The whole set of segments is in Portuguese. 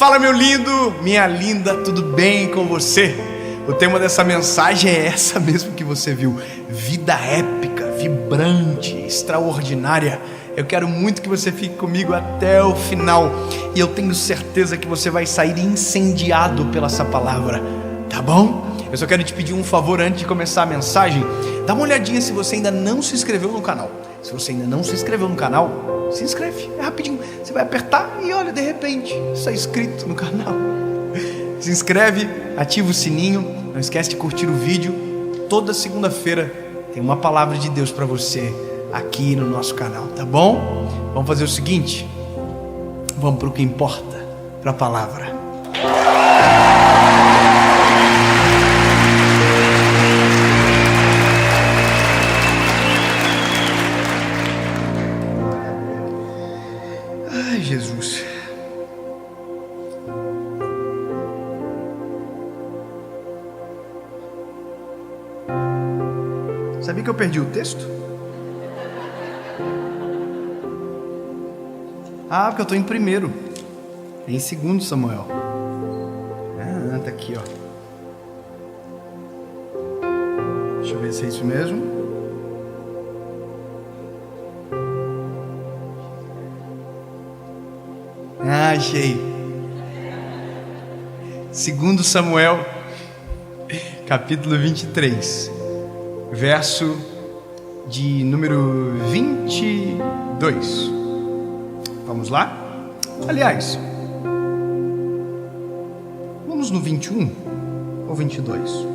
Fala, meu lindo, minha linda, tudo bem com você? O tema dessa mensagem é essa mesmo que você viu: vida épica, vibrante, extraordinária. Eu quero muito que você fique comigo até o final, e eu tenho certeza que você vai sair incendiado pela essa palavra, tá bom? Eu só quero te pedir um favor antes de começar a mensagem. Dá uma olhadinha se você ainda não se inscreveu no canal. Se você ainda não se inscreveu no canal, se inscreve, é rapidinho. Você vai apertar e olha, de repente está inscrito no canal. Se inscreve, ativa o sininho. Não esquece de curtir o vídeo. Toda segunda-feira tem uma palavra de Deus para você aqui no nosso canal, tá bom? Vamos fazer o seguinte, vamos para o que importa, para a palavra. Ai, Jesus. Sabia que eu perdi o texto? Ah, porque eu estou em primeiro. É em 2 Samuel. Ah, tá aqui, ó. Deixa eu ver se é isso mesmo. Ah, achei. 2 Samuel, capítulo 23, verso de número 22. Vamos lá? Aliás, vamos no 21 ou 22?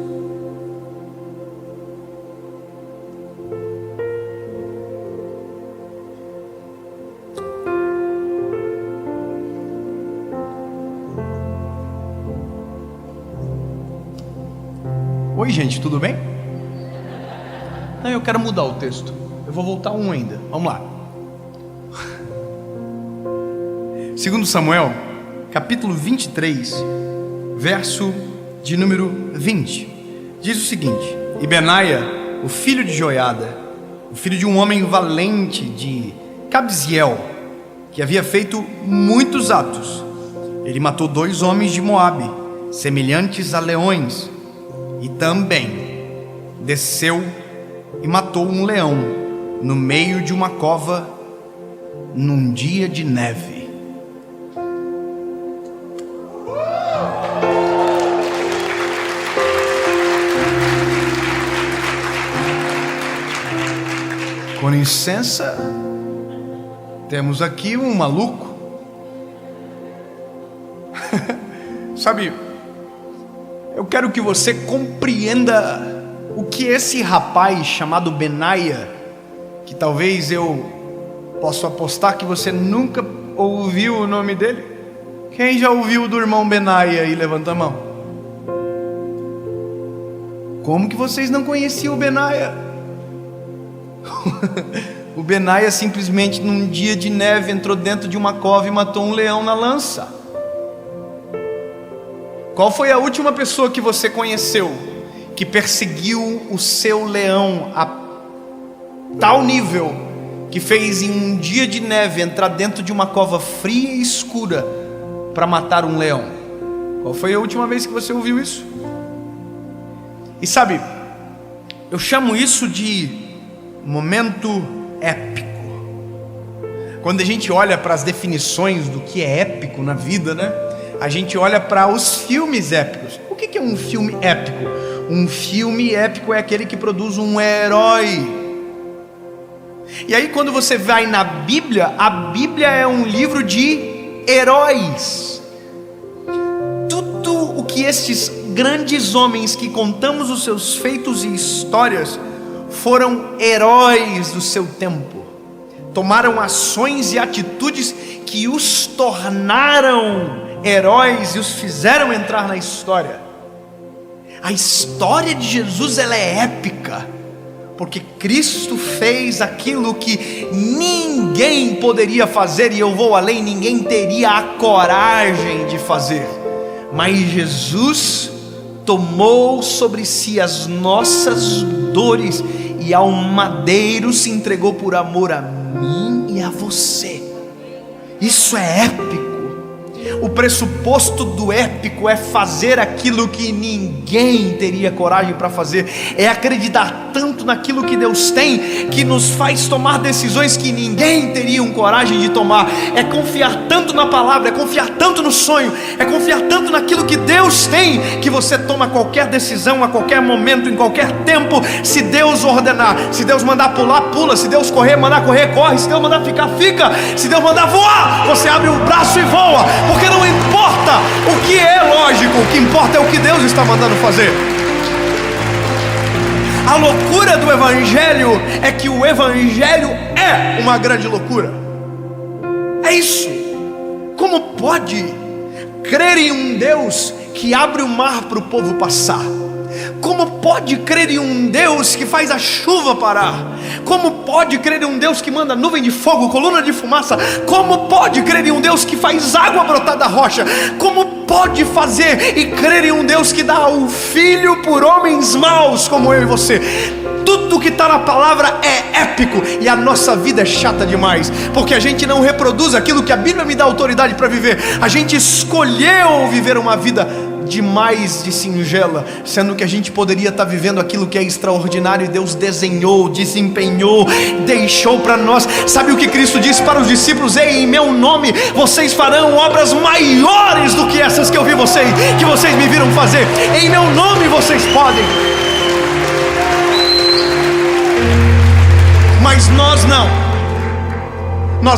Oi, gente, tudo bem? Não, eu quero mudar o texto. Eu vou voltar um ainda. Vamos lá. 2 Samuel, capítulo 23, verso de número 20. Diz o seguinte: E Benaia, o filho de Joiada, o filho de um homem valente de Cabziel, que havia feito muitos atos, ele matou 2 homens de Moabe, semelhantes a leões, e também desceu e matou um leão no meio de uma cova num dia de neve. Com licença, temos aqui um maluco. Sabe, eu quero que você compreenda o que esse rapaz chamado Benaia, que talvez eu possa apostar que você nunca ouviu o nome dele. Quem já ouviu do irmão Benaia aí? Levanta a mão. Como que vocês não conheciam o Benaia? O Benaia simplesmente num dia de neve entrou dentro de uma cova e matou um leão na lança. Qual foi a última pessoa que você conheceu que perseguiu o seu leão a tal nível que fez em um dia de neve entrar dentro de uma cova fria e escura para matar um leão? Qual foi a última vez que você ouviu isso? E sabe, eu chamo isso de momento épico. Quando a gente olha para as definições do que é épico na vida, né? A gente olha para os filmes épicos. O que é um filme épico? Um filme épico é aquele que produz um herói. E aí quando você vai na Bíblia, a Bíblia é um livro de heróis. Tudo o que estes grandes homens que contamos os seus feitos e histórias foram heróis do seu tempo, tomaram ações e atitudes que os tornaram heróis e os fizeram entrar na história. A história de Jesus, ela é épica, porque Cristo fez aquilo que ninguém poderia fazer, e eu vou além, ninguém teria a coragem de fazer. Mas Jesus tomou sobre si as nossas dores e ao madeiro se entregou por amor a mim e a você. Isso é épico. O pressuposto do épico é fazer aquilo que ninguém teria coragem para fazer, é acreditar tanto naquilo que Deus tem, que nos faz tomar decisões que ninguém teria coragem de tomar, é confiar tanto na palavra, é confiar tanto no sonho, é confiar tanto naquilo que Deus tem, que você toma qualquer decisão, a qualquer momento, em qualquer tempo. Se Deus ordenar, se Deus mandar pular, pula, se Deus mandar correr, corre, se Deus mandar ficar, fica, se Deus mandar voar, você abre o braço e voa, porque não importa o que é lógico, o que importa é o que Deus está mandando fazer. A loucura do Evangelho é que o Evangelho é uma grande loucura. É isso. Como pode crer em um Deus que abre o mar para o povo passar? Como pode crer em um Deus que faz a chuva parar? Como pode crer em um Deus que manda nuvem de fogo, coluna de fumaça? Como pode crer em um Deus que faz água brotar da rocha? Como pode fazer e crer em um Deus que dá o Filho por homens maus como eu e você? Tudo que está na palavra é épico, e a nossa vida é chata demais, porque a gente não reproduz aquilo que a Bíblia me dá autoridade para viver. A gente escolheu viver uma vida demais de singela, sendo que a gente poderia estar vivendo aquilo que é extraordinário, e Deus desenhou, desempenhou, deixou para nós. Sabe o que Cristo disse para os discípulos? Ei, em meu nome vocês farão obras maiores do que essas que eu vi vocês, que vocês me viram fazer. Em meu nome vocês podem. Mas nós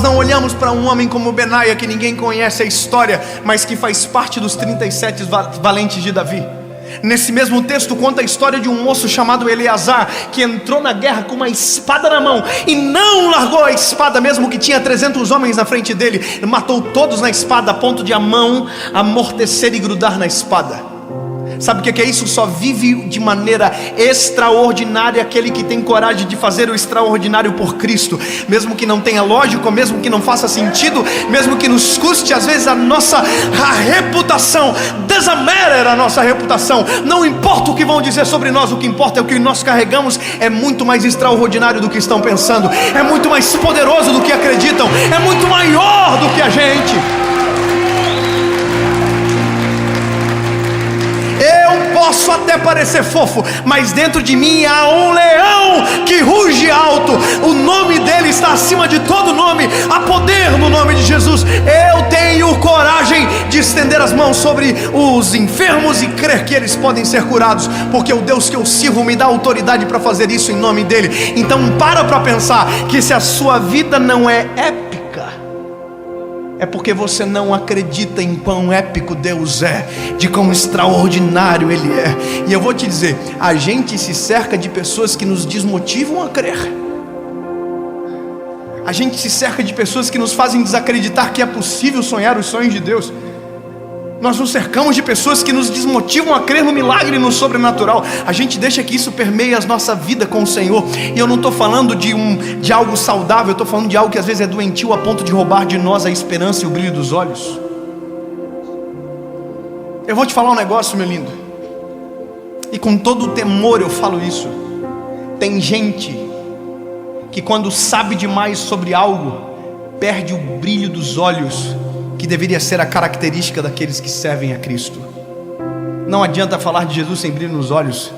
não olhamos para um homem como Benaia, que ninguém conhece a história, mas que faz parte dos 37 valentes de Davi. Nesse mesmo texto conta a história de um moço chamado Eleazar, que entrou na guerra com uma espada na mão e não largou a espada, mesmo que tinha 300 homens na frente dele. Ele matou todos na espada, a ponto de a mão amortecer e grudar na espada. Sabe o que é isso? Só vive de maneira extraordinária aquele que tem coragem de fazer o extraordinário por Cristo, mesmo que não tenha lógica, mesmo que não faça sentido, mesmo que nos custe às vezes a reputação. Doesn't matter a nossa reputação, não importa o que vão dizer sobre nós, o que importa é o que nós carregamos. É muito mais extraordinário do que estão pensando, é muito mais poderoso do que acreditam, é muito maior do que a gente. Posso até parecer fofo, mas dentro de mim há um leão que ruge alto. O nome dele está acima de todo nome. Há poder no nome de Jesus. Eu tenho coragem de estender as mãos sobre os enfermos e crer que eles podem ser curados, porque o Deus que eu sirvo me dá autoridade para fazer isso em nome dele. Então para pensar que se a sua vida não é épica, é porque você não acredita em quão épico Deus é, de quão extraordinário Ele é. E eu vou te dizer, a gente se cerca de pessoas que nos desmotivam a crer. A gente se cerca de pessoas que nos fazem desacreditar que é possível sonhar os sonhos de Deus. Nós nos cercamos de pessoas que nos desmotivam a crer no milagre e no sobrenatural. A gente deixa que isso permeie a nossa vida com o Senhor. E eu não estou falando de algo saudável, eu estou falando de algo que às vezes é doentio a ponto de roubar de nós a esperança e o brilho dos olhos. Eu vou te falar um negócio, meu lindo, e com todo o temor eu falo isso. Tem gente que quando sabe demais sobre algo, perde o brilho dos olhos, que deveria ser a característica daqueles que servem a Cristo. Não adianta falar de Jesus sem brilho nos olhos,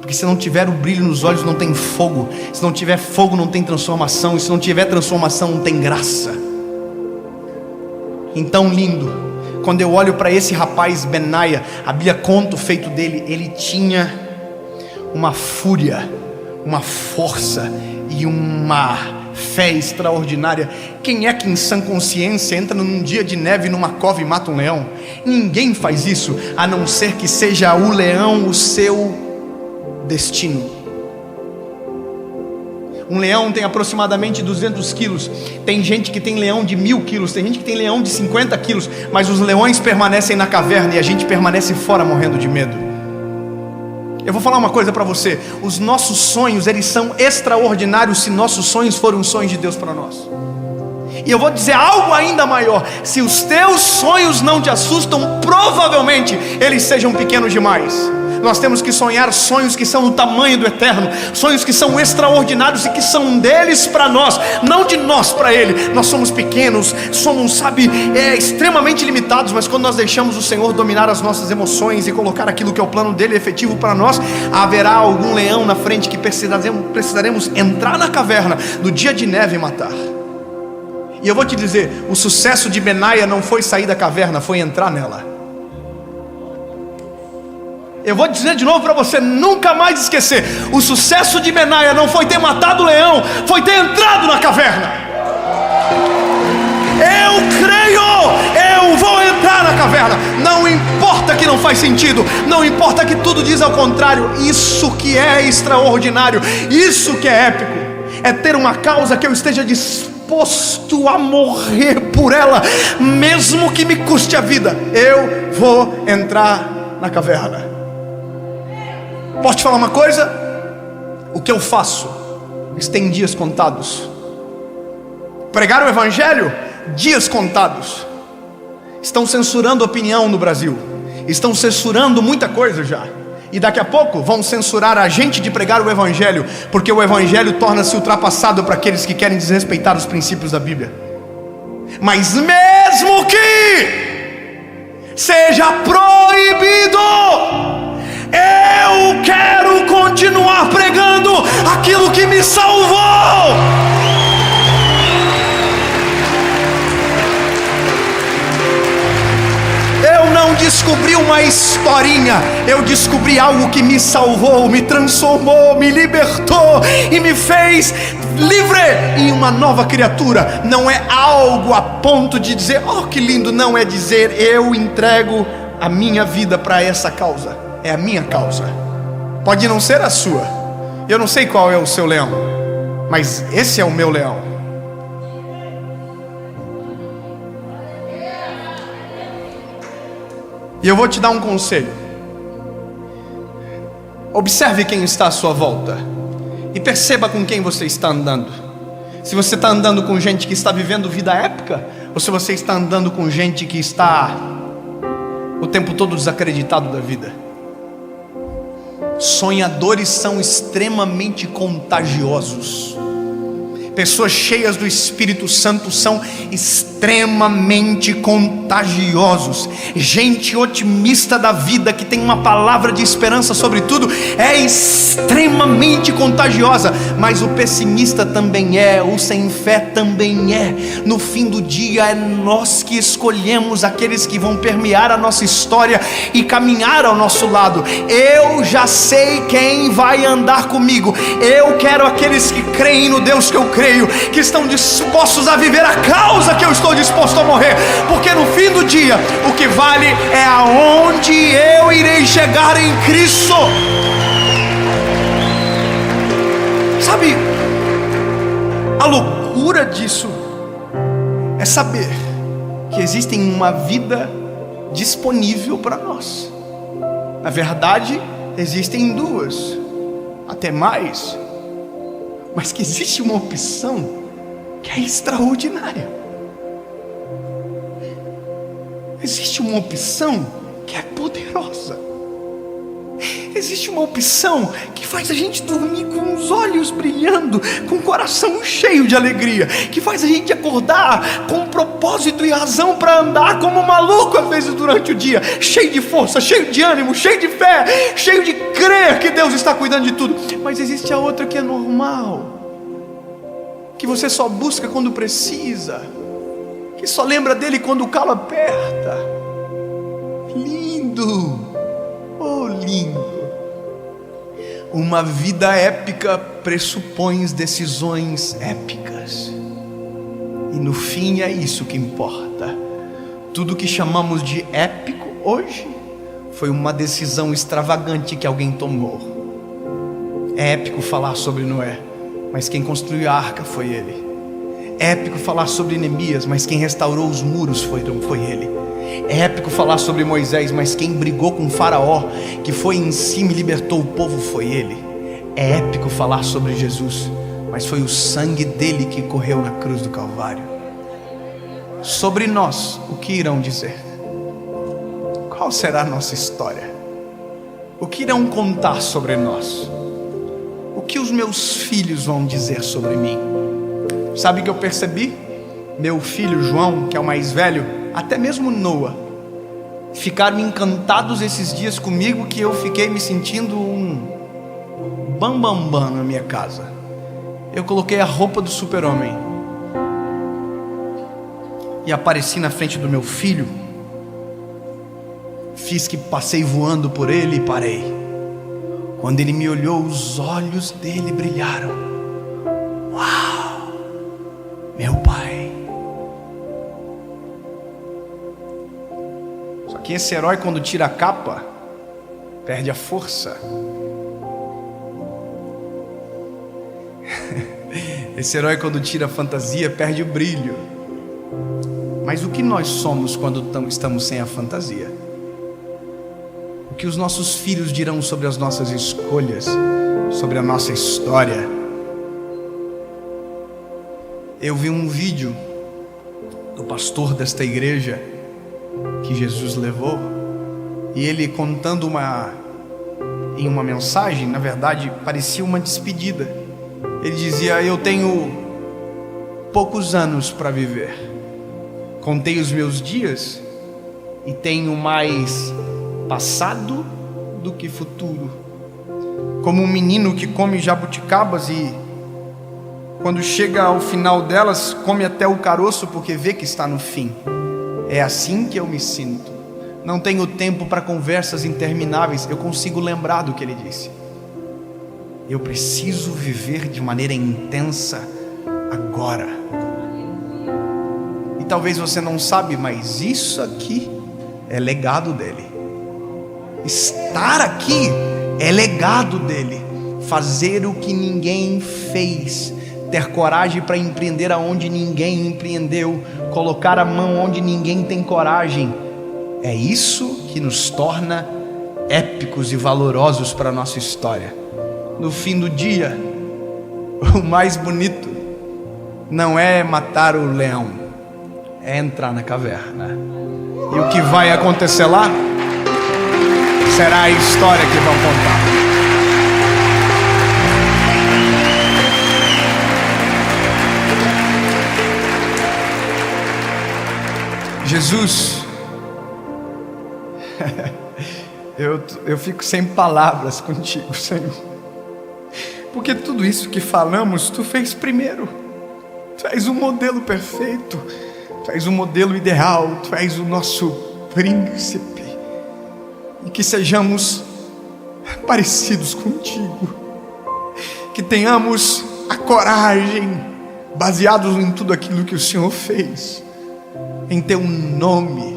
porque se não tiver o brilho nos olhos não tem fogo, se não tiver fogo não tem transformação, e se não tiver transformação não tem graça. Então, lindo, quando eu olho para esse rapaz Benaia, a Bíblia conta o feito dele. Ele tinha uma fúria, uma força e uma fé extraordinária. Quem é que em sã consciência entra num dia de neve numa cova e mata um leão? Ninguém faz isso, a não ser que seja o leão o seu destino. Um leão tem aproximadamente 200 quilos. Tem gente que tem leão de 1000 quilos, tem gente que tem leão de 50 quilos. Mas os leões permanecem na caverna e a gente permanece fora morrendo de medo. Eu vou falar uma coisa para você: os nossos sonhos, eles são extraordinários se nossos sonhos forem os sonhos de Deus para nós. E eu vou dizer algo ainda maior: se os teus sonhos não te assustam, provavelmente eles sejam pequenos demais. Nós temos que sonhar sonhos que são do tamanho do eterno, sonhos que são extraordinários e que são deles para nós, não de nós para Ele. Nós somos pequenos, somos, extremamente limitados, mas quando nós deixamos o Senhor dominar as nossas emoções e colocar aquilo que é o plano dele efetivo para nós, haverá algum leão na frente que precisaremos entrar na caverna no dia de neve e matar. E eu vou te dizer, o sucesso de Benaia não foi sair da caverna, foi entrar nela. Eu vou dizer de novo para você nunca mais esquecer: o sucesso de Benaia não foi ter matado o leão, foi ter entrado na caverna. Eu creio, eu vou entrar na caverna. Não importa que não faz sentido, não importa que tudo diz ao contrário. Isso que é extraordinário, isso que é épico, é ter uma causa que eu esteja disposto a morrer por ela, mesmo que me custe a vida. Eu vou entrar na caverna. Posso te falar uma coisa? O que eu faço tem dias contados. Pregar o evangelho, dias contados. Estão censurando opinião no Brasil, estão censurando muita coisa já, e daqui a pouco vão censurar a gente de pregar o evangelho, porque o evangelho torna-se ultrapassado para aqueles que querem desrespeitar os princípios da Bíblia. Mas mesmo que seja proibido, eu quero continuar pregando aquilo que me salvou. Eu não descobri uma historinha, eu descobri algo que me salvou, me transformou, me libertou e me fez livre e uma nova criatura. Não é algo a ponto de dizer, oh que lindo, não, é dizer, eu entrego a minha vida para essa causa. É a minha causa, pode não ser a sua, eu não sei qual é o seu leão, mas esse é o meu leão. E eu vou te dar um conselho: observe quem está à sua volta e perceba com quem você está andando. Se você está andando com gente que está vivendo vida épica, ou se você está andando com gente que está o tempo todo desacreditado da vida. Sonhadores são extremamente contagiosos. Pessoas cheias do Espírito Santo são extremamente contagiosos. Gente otimista da vida, que tem uma palavra de esperança sobre tudo, é extremamente contagiosa. Mas o pessimista também é, o sem fé também é. No fim do dia é nós que escolhemos aqueles que vão permear a nossa história e caminhar ao nosso lado. Eu já sei quem vai andar comigo. Eu quero aqueles que creem no Deus que eu creio, que estão dispostos a viver a causa que eu estou disposto a morrer, porque no fim do dia o que vale é aonde eu irei chegar em Cristo. Sabe, a loucura disso é saber que existe uma vida disponível para nós. Na verdade, existem duas, até mais, mas que existe uma opção que é extraordinária. Existe uma opção que é poderosa. Existe uma opção que faz a gente dormir com os olhos brilhando, com o coração cheio de alegria, que faz a gente acordar com propósito e razão para andar como maluco às vezes durante o dia, cheio de força, cheio de ânimo, cheio de fé, cheio de crer que Deus está cuidando de tudo. Mas existe a outra que é normal, que você só busca quando precisa, que só lembra dele quando o calo aperta. Lindo, oh lindo. Uma vida épica pressupõe decisões épicas, e no fim é isso que importa. Tudo que chamamos de épico hoje foi uma decisão extravagante que alguém tomou. É épico falar sobre Noé, mas quem construiu a arca foi ele. É épico falar sobre Neemias, mas quem restaurou os muros foi ele. É épico falar sobre Moisés, mas quem brigou com Faraó, que foi em cima e libertou o povo, foi ele. É épico falar sobre Jesus, mas foi o sangue dele que correu na cruz do Calvário. Sobre nós, o que irão dizer? Qual será a nossa história? O que irão contar sobre nós? O que os meus filhos vão dizer sobre mim? Sabe o que eu percebi? Meu filho João, que é o mais velho, até mesmo Noah, ficaram encantados esses dias comigo, que eu fiquei me sentindo um bambambam na minha casa. Eu coloquei a roupa do super-homem e apareci na frente do meu filho. Fiz que passei voando por ele e parei. Quando ele me olhou, os olhos dele brilharam. Uau! Meu pai. Só que esse herói, quando tira a capa, perde a força. Esse herói, quando tira a fantasia, perde o brilho. Mas o que nós somos quando estamos sem a fantasia? O que os nossos filhos dirão sobre as nossas escolhas, sobre a nossa história? Eu vi um vídeo do pastor desta igreja que Jesus levou, e ele contando em uma mensagem, na verdade parecia uma despedida. Ele dizia: eu tenho poucos anos para viver, contei os meus dias e tenho mais passado do que futuro. Como um menino que come jabuticabas e quando chega ao final delas, come até o caroço porque vê que está no fim. É assim que eu me sinto. Não tenho tempo para conversas intermináveis. Eu consigo lembrar do que ele disse. Eu preciso viver de maneira intensa agora. E talvez você não sabe, mas isso aqui é legado dele. Estar aqui é legado dele. Fazer o que ninguém fez, ter coragem para empreender aonde ninguém empreendeu, colocar a mão onde ninguém tem coragem. É isso que nos torna épicos e valorosos para a nossa história. No fim do dia, o mais bonito não é matar o leão, é entrar na caverna. E o que vai acontecer lá será a história que vão contar. Jesus, eu fico sem palavras contigo, Senhor. Porque tudo isso que falamos, Tu fez primeiro. Tu és o modelo perfeito, Tu és o modelo ideal, Tu és o nosso príncipe. E que sejamos parecidos contigo, que tenhamos a coragem, baseados em tudo aquilo que o Senhor fez, em Teu nome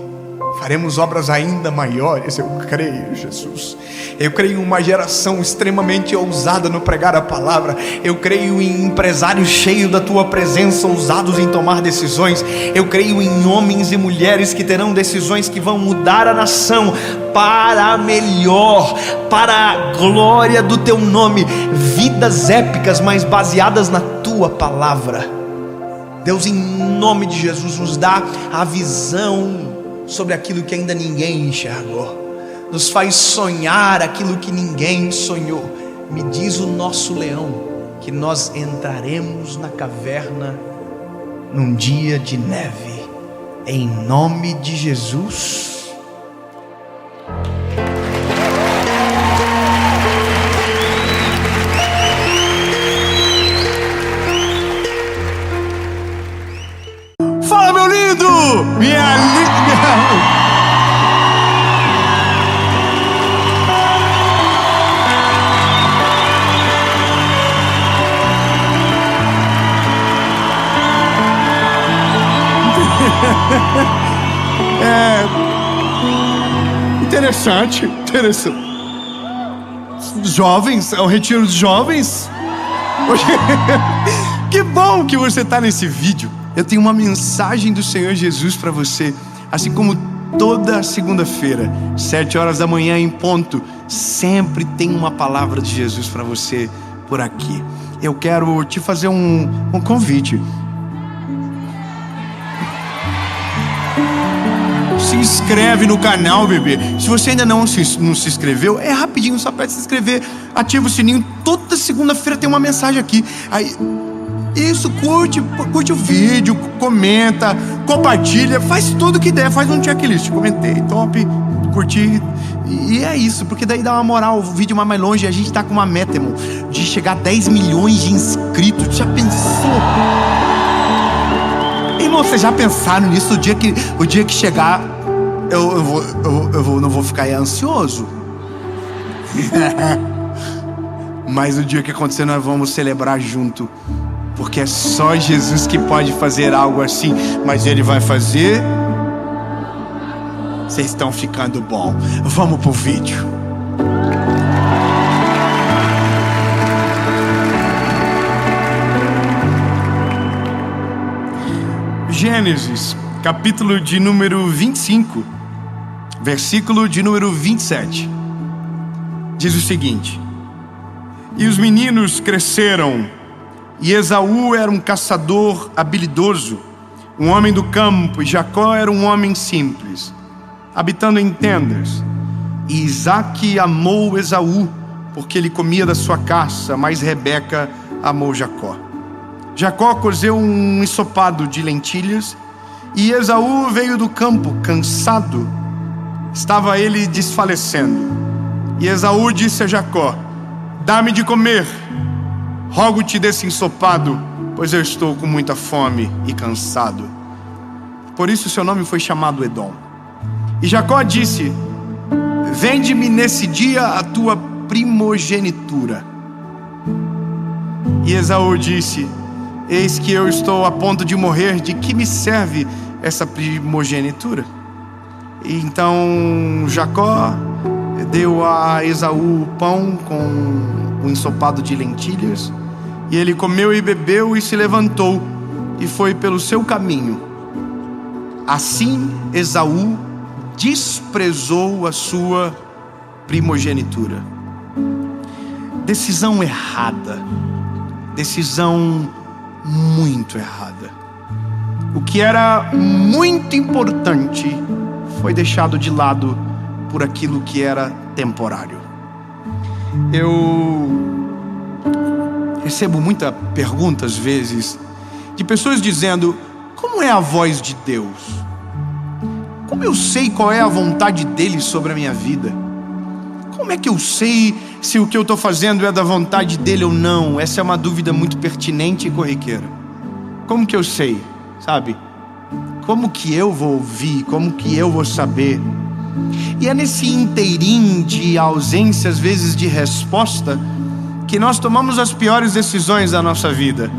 faremos obras ainda maiores. Eu creio, Jesus. Eu creio em uma geração extremamente ousada no pregar a palavra. Eu creio em empresários cheios da Tua presença, ousados em tomar decisões. Eu creio em homens e mulheres que terão decisões que vão mudar a nação para melhor, para a glória do Teu nome. Vidas épicas, mas baseadas na Tua palavra. Deus, em nome de Jesus, nos dá a visão sobre aquilo que ainda ninguém enxergou. Nos faz sonhar aquilo que ninguém sonhou. Me diz o nosso leão que nós entraremos na caverna num dia de neve. Em nome de Jesus. Fala, meu lindo! Minha linda! Interessante. Jovens, é o retiro de jovens. Que bom que você está nesse vídeo. Eu tenho uma mensagem do Senhor Jesus para você. Assim como toda segunda-feira, 7h da manhã em ponto, sempre tem uma palavra de Jesus para você por aqui. Eu quero te fazer um se inscreve no canal, bebê. Se você ainda não se inscreveu, é rapidinho, só para se inscrever. Ativa o sininho. Toda segunda-feira tem uma mensagem aqui. Aí, isso, curte o vídeo, comenta, compartilha, faz tudo que der, faz um checklist. Comentei, top, curti. E é isso, porque daí dá uma moral, o vídeo vai mais longe. A gente tá com uma meta, irmão, de chegar a 10 milhões de inscritos. Já pensou? Irmão, vocês já pensaram nisso? O dia que chegar, eu não vou ficar ansioso. Mas o dia que acontecer, nós vamos celebrar junto. Porque é só Jesus que pode fazer algo assim. Mas Ele vai fazer. Vocês estão ficando bom. Vamos pro vídeo. Gênesis, capítulo de número 25, versículo de número 27. Diz o seguinte: E os meninos cresceram, e Esaú era um caçador habilidoso, um homem do campo, e Jacó era um homem simples, habitando em tendas. E Isaque amou Esaú, porque ele comia da sua caça, mas Rebeca amou Jacó. Jacó cozeu um ensopado de lentilhas, e Esaú veio do campo cansado. Estava ele desfalecendo. E Esaú disse a Jacó: Dá-me de comer, rogo-te desse ensopado, pois eu estou com muita fome e cansado. Por isso seu nome foi chamado Edom. E Jacó disse: Vende-me nesse dia a tua primogenitura. E Esaú disse: Eis que eu estou a ponto de morrer, de que me serve essa primogenitura? E então Jacó deu a Esaú o pão com o ensopado de lentilhas, e ele comeu e bebeu e se levantou e foi pelo seu caminho. Assim Esaú desprezou a sua primogenitura. Decisão errada. Decisão muito errada. O que era muito importante foi deixado de lado por aquilo que era temporário. Eu recebo muita pergunta às vezes de pessoas dizendo: como é a voz de Deus? Como eu sei qual é a vontade dele sobre a minha vida? Como é que eu sei se o que eu estou fazendo é da vontade dele ou não? Essa é uma dúvida muito pertinente e corriqueira. Como que eu sei, sabe? Como que eu vou ouvir? Como que eu vou saber? E é nesse inteirinho de ausência, às vezes, de resposta, que nós tomamos as piores decisões da nossa vida.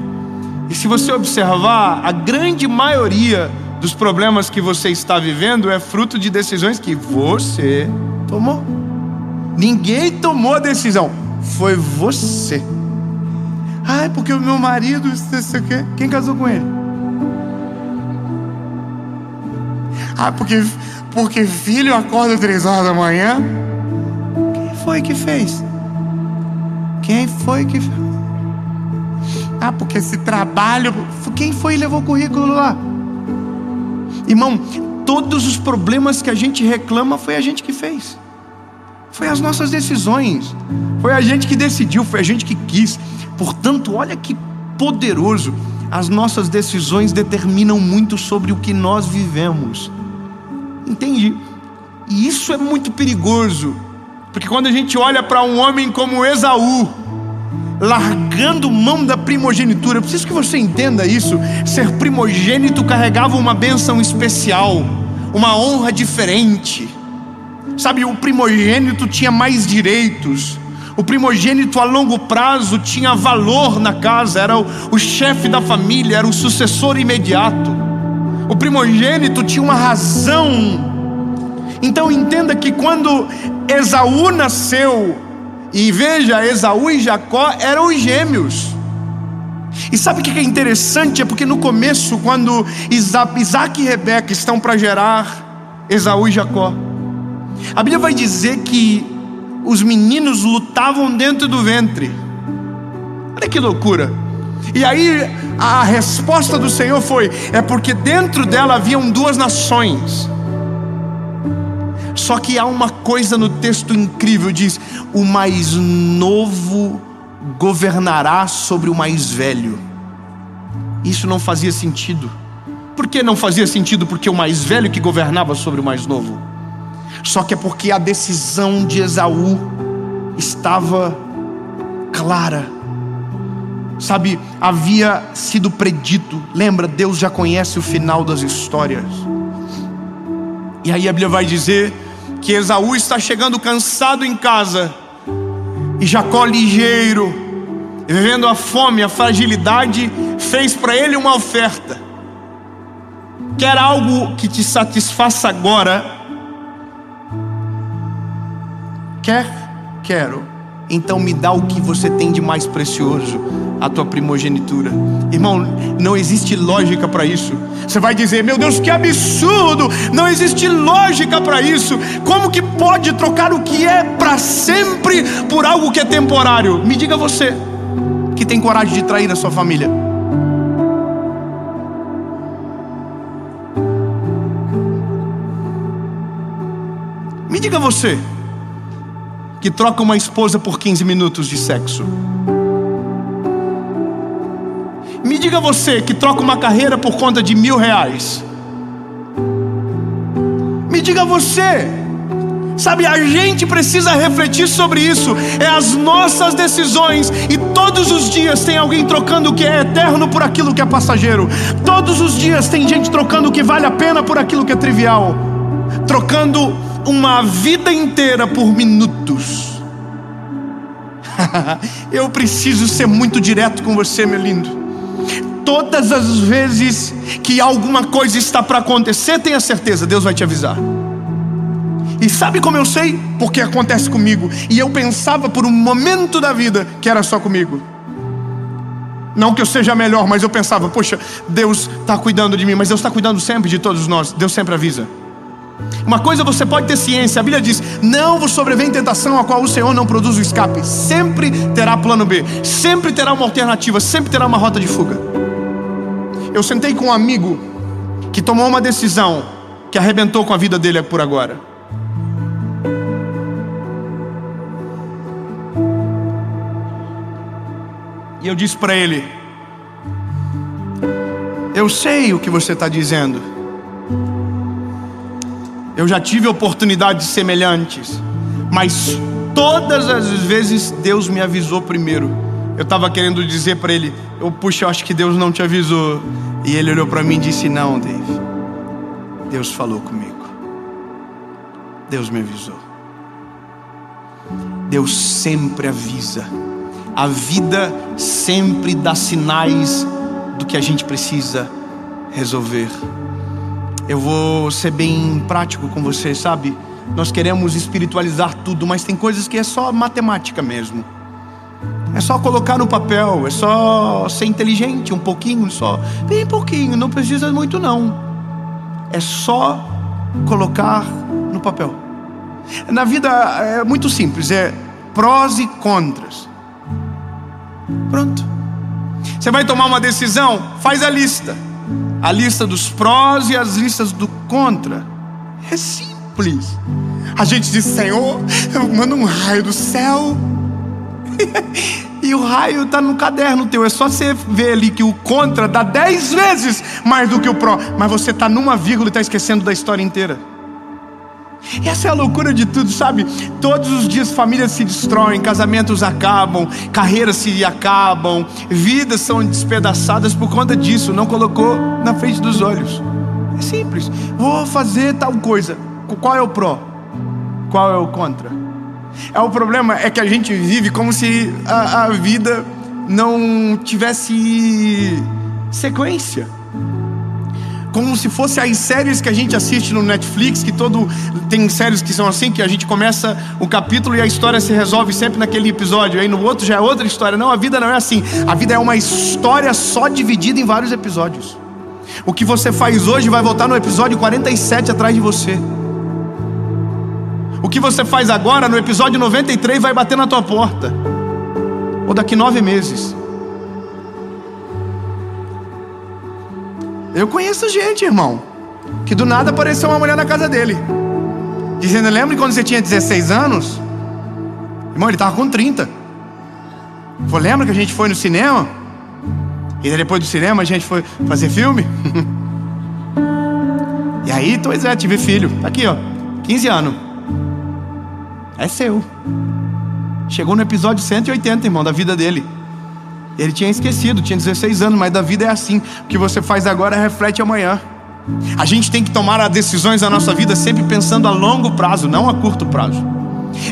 E se você observar, a grande maioria dos problemas que você está vivendo é fruto de decisões que você tomou. Ninguém tomou a decisão, foi você. Ah, é porque o meu marido, quem casou com ele? Ah, porque filho acorda 3 horas da manhã. Quem foi que fez? Quem foi que fez? Ah, porque esse trabalho, quem foi e levou o currículo lá? Irmão, todos os problemas que a gente reclama foi a gente que fez. Foi as nossas decisões. Foi a gente que decidiu, foi a gente que quis. Portanto, olha que poderoso. As nossas decisões determinam muito sobre o que nós vivemos. Entende? E isso é muito perigoso. Porque quando a gente olha para um homem como Esaú, largando mão da primogenitura, eu preciso que você entenda isso. Ser primogênito carregava uma bênção especial, uma honra diferente. Sabe, o primogênito tinha mais direitos. O primogênito a longo prazo tinha valor na casa, era o chefe da família, era o sucessor imediato. O primogênito tinha uma razão. Então entenda que quando Esaú nasceu, e veja, Esaú e Jacó eram gêmeos. E sabe o que é interessante? É porque no começo, quando Isaque e Rebeca estão para gerar Esaú e Jacó, a Bíblia vai dizer que os meninos lutavam dentro do ventre. Olha que loucura. E aí a resposta do Senhor foi: é porque dentro dela haviam 2 nações. Só que há uma coisa no texto incrível, diz: o mais novo governará sobre o mais velho. Isso não fazia sentido. Por que não fazia sentido? Porque o mais velho que governava sobre o mais novo. Só que é porque a decisão de Esaú estava clara. Sabe, havia sido predito. Lembra, Deus já conhece o final das histórias. E aí a Bíblia vai dizer que Esaú está chegando cansado em casa, e Jacó, ligeiro, vivendo a fome, a fragilidade, fez para ele uma oferta. Quer algo que te satisfaça agora? Quero. Então me dá o que você tem de mais precioso, a tua primogenitura. Irmão, não existe lógica para isso. Você vai dizer: meu Deus, que absurdo! Não existe lógica para isso. Como que pode trocar o que é para sempre por algo que é temporário? Me diga você, que tem coragem de trair a sua família. Me diga você, que troca uma esposa por 15 minutos de sexo. Me diga você, que troca uma carreira por conta de R$1.000. Me diga você. Sabe, a gente precisa refletir sobre isso. É as nossas decisões. E todos os dias tem alguém trocando o que é eterno por aquilo que é passageiro. Todos os dias tem gente trocando o que vale a pena por aquilo que é trivial. Trocando uma vida inteira por minutos. Eu preciso ser muito direto com você, meu lindo. Todas as vezes que alguma coisa está para acontecer, tenha certeza, Deus vai te avisar. E sabe como eu sei? Porque acontece comigo. E eu pensava por um momento da vida que era só comigo. Não que eu seja melhor, mas eu pensava: poxa, Deus está cuidando de mim. Mas Deus está cuidando sempre de todos nós. Deus sempre avisa. Uma coisa você pode ter ciência, a Bíblia diz: não vos sobrevém tentação a qual o Senhor não produz o escape. Sempre terá plano B, sempre terá uma alternativa, sempre terá uma rota de fuga. Eu sentei com um amigo que tomou uma decisão que arrebentou com a vida dele por agora. E eu disse para ele: eu sei o que você está dizendo. Eu já tive oportunidades semelhantes, mas todas as vezes Deus me avisou primeiro. Eu estava querendo dizer para ele: puxa, eu acho que Deus não te avisou. E ele olhou para mim e disse: não, Dave, Deus falou comigo. Deus me avisou. Deus sempre avisa. A vida sempre dá sinais do que a gente precisa resolver. Eu vou ser bem prático com você, sabe? Nós queremos espiritualizar tudo, mas tem coisas que é só matemática mesmo. É só colocar no papel, é só ser inteligente um pouquinho, só bem pouquinho, não precisa muito não. É só colocar no papel. Na vida é muito simples, é prós e contras. Pronto. Você vai tomar uma decisão, faz a lista. A lista dos prós e as listas do contra. É simples. A gente diz: Senhor, manda um raio do céu. E o raio está no caderno teu. É só você ver ali que o contra dá 10 vezes mais do que o pró. Mas você está numa vírgula e está esquecendo da história inteira. E essa é a loucura de tudo, sabe? Todos os dias famílias se destroem, casamentos acabam, carreiras se acabam, vidas são despedaçadas por conta disso. Não colocou na frente dos olhos. É simples. Vou fazer tal coisa. Qual é o pró? Qual é o contra? O problema é que a gente vive como se a vida não tivesse sequência. Como se fosse as séries que a gente assiste no Netflix, que tem séries que são assim, que a gente começa o capítulo e a história se resolve sempre naquele episódio, aí no outro já é outra história. Não, a vida não é assim. A vida é uma história só dividida em vários episódios. O que você faz hoje vai voltar no episódio 47 atrás de você. O que você faz agora no episódio 93 vai bater na tua porta, ou daqui 9 meses. Eu conheço gente, irmão, que do nada apareceu uma mulher na casa dele. dizendo: lembra quando você tinha 16 anos? Irmão, ele estava com 30. Falei: lembra que a gente foi no cinema? E depois do cinema a gente foi fazer filme? E aí, pois é, tive filho. Tá aqui, ó, 15 anos. É seu. Chegou no episódio 180, irmão, da vida dele. Ele tinha esquecido, tinha 16 anos, mas da vida é assim. O que você faz agora reflete amanhã. A gente tem que tomar as decisões da nossa vida sempre pensando a longo prazo, não a curto prazo.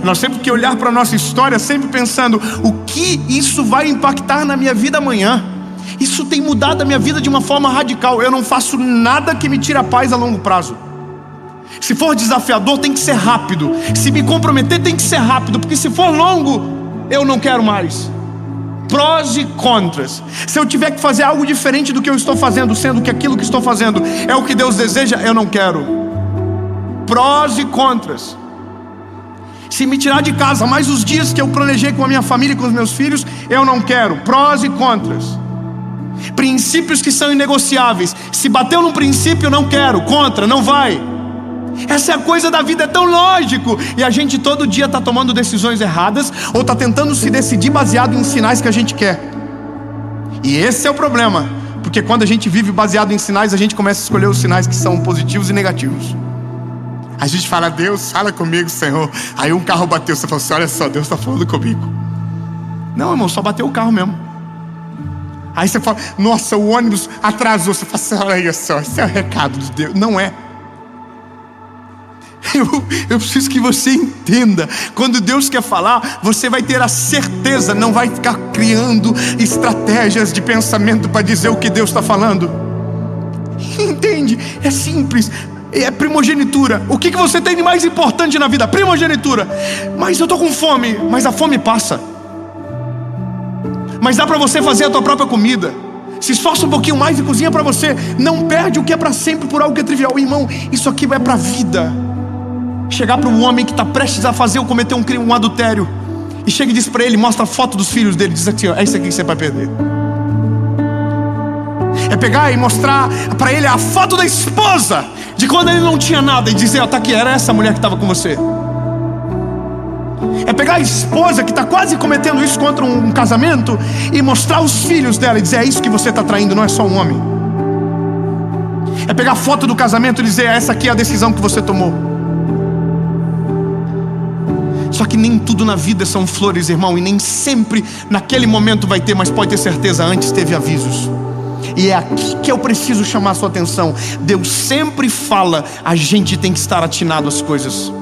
Nós temos que olhar para a nossa história sempre pensando: o que isso vai impactar na minha vida amanhã? Isso tem mudado a minha vida de uma forma radical. Eu não faço nada que me tire a paz a longo prazo. Se for desafiador, tem que ser rápido. Se me comprometer, tem que ser rápido, porque se for longo, eu não quero mais. Prós e contras. Se eu tiver que fazer algo diferente do que eu estou fazendo, sendo que aquilo que estou fazendo é o que Deus deseja, eu não quero. Prós e contras. Se me tirar de casa mais os dias que eu planejei com a minha família e com os meus filhos, eu não quero. Prós e contras. Princípios que são inegociáveis. Se bateu num princípio, eu não quero. Contra, não vai. Essa é a coisa da vida, é tão lógico. E a gente todo dia está tomando decisões erradas, ou está tentando se decidir baseado em sinais que a gente quer. E esse é o problema, porque quando a gente vive baseado em sinais, a gente começa a escolher os sinais que são positivos e negativos. A gente fala: Deus, fala comigo, Senhor. Aí um carro bateu, você fala assim: olha só, Deus está falando comigo. Não, irmão, só bateu o carro mesmo. Aí você fala: nossa, o ônibus atrasou. Você fala assim: olha só, esse é o recado de Deus. Não é. Eu preciso que você entenda. Quando Deus quer falar, você vai ter a certeza, não vai ficar criando estratégias de pensamento para dizer o que Deus está falando. Entende? É simples. É primogenitura. O que você tem de mais importante na vida? Primogenitura. Mas eu estou com fome. Mas a fome passa. Mas dá para você fazer a tua própria comida. Se esforça um pouquinho mais e cozinha para você. Não perde o que é para sempre por algo que é trivial. Irmão, isso aqui é para a vida. Chegar para um homem que está prestes a fazer ou cometer um crime, um adultério, e chega e diz para ele, mostra a foto dos filhos dele, diz assim: ó, é isso aqui que você vai perder. É pegar e mostrar para ele a foto da esposa de quando ele não tinha nada e dizer: ó, tá aqui, era essa mulher que estava com você. É pegar a esposa que está quase cometendo isso contra um casamento e mostrar os filhos dela e dizer: é isso que você está traindo, não é só um homem. É pegar a foto do casamento e dizer: essa aqui é a decisão que você tomou. Só que nem tudo na vida são flores, irmão, e nem sempre naquele momento vai ter, mas pode ter certeza, antes teve avisos. E é aqui que eu preciso chamar a sua atenção. Deus sempre fala, a gente tem que estar atinado às coisas.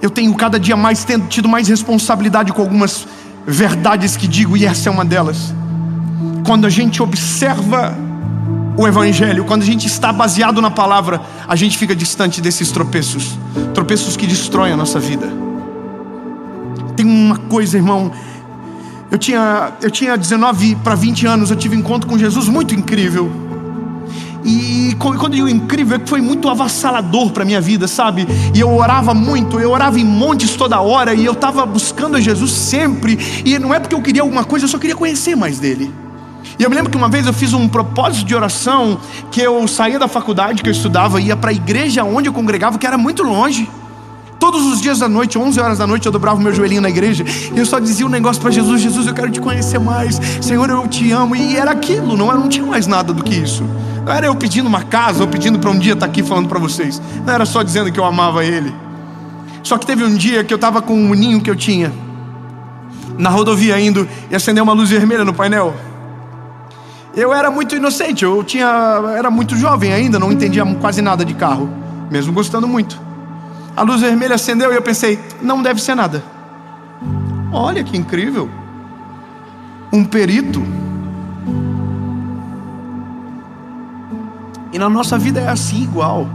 Eu tenho cada dia mais tido mais responsabilidade com algumas verdades que digo, e essa é uma delas. Quando a gente observa o Evangelho, quando a gente está baseado na palavra, a gente fica distante desses tropeços. Tropeços que destroem a nossa vida. Tem uma coisa, irmão. Eu tinha 19 para 20 anos. Eu tive um encontro com Jesus muito incrível. E quando eu digo incrível, é que foi muito avassalador para a minha vida, sabe? E eu orava muito, eu orava em montes toda hora. E eu estava buscando a Jesus sempre. E não é porque eu queria alguma coisa, eu só queria conhecer mais dele. E eu me lembro que uma vez eu fiz um propósito de oração, que eu saía da faculdade que eu estudava, ia para a igreja onde eu congregava, que era muito longe. Todos os dias da noite, 11 horas da noite, eu dobrava o meu joelhinho na igreja e eu só dizia um negócio para Jesus: Jesus, eu quero te conhecer mais. Senhor, eu te amo. E era aquilo, não tinha mais nada do que isso. Não era eu pedindo uma casa, ou pedindo para um dia estar aqui falando para vocês. Não era só dizendo que eu amava Ele. Só que teve um dia que eu estava com um ninho que eu tinha na rodovia indo, e acendeu uma luz vermelha no painel. Eu era muito inocente, era muito jovem ainda, não entendia quase nada de carro, mesmo gostando muito. A luz vermelha acendeu e eu pensei: não deve ser nada. Olha que incrível. Um perito. E na nossa vida é assim igual.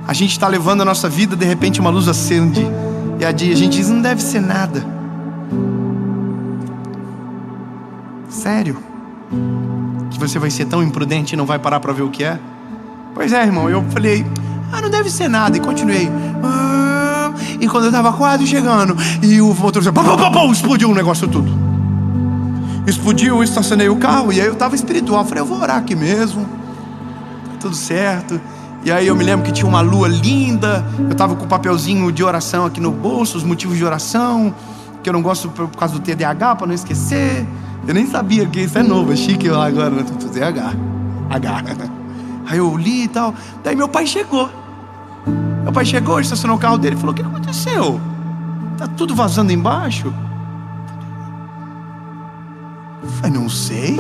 A gente está levando a nossa vida, de repente uma luz acende e a gente diz: não deve ser nada. Sério? Que você vai ser tão imprudente e não vai parar para ver o que é? Pois é, irmão, eu falei: não deve ser nada, e continuei. E quando eu estava quase chegando, e o motor explodiu o negócio tudo. Explodiu, eu estacionei o carro, e aí eu estava espiritual, falei: eu vou orar aqui mesmo, tá tudo certo. E aí eu me lembro que tinha uma lua linda. Eu tava com o papelzinho de oração aqui no bolso, os motivos de oração, que eu não gosto por causa do TDAH, para não esquecer. Eu nem sabia que isso é novo, é chique lá agora, né? TDAH. Aí eu li e tal. Daí meu pai chegou. Estacionou o carro dele e falou: o que aconteceu? Tá tudo vazando embaixo? Eu falei: não sei.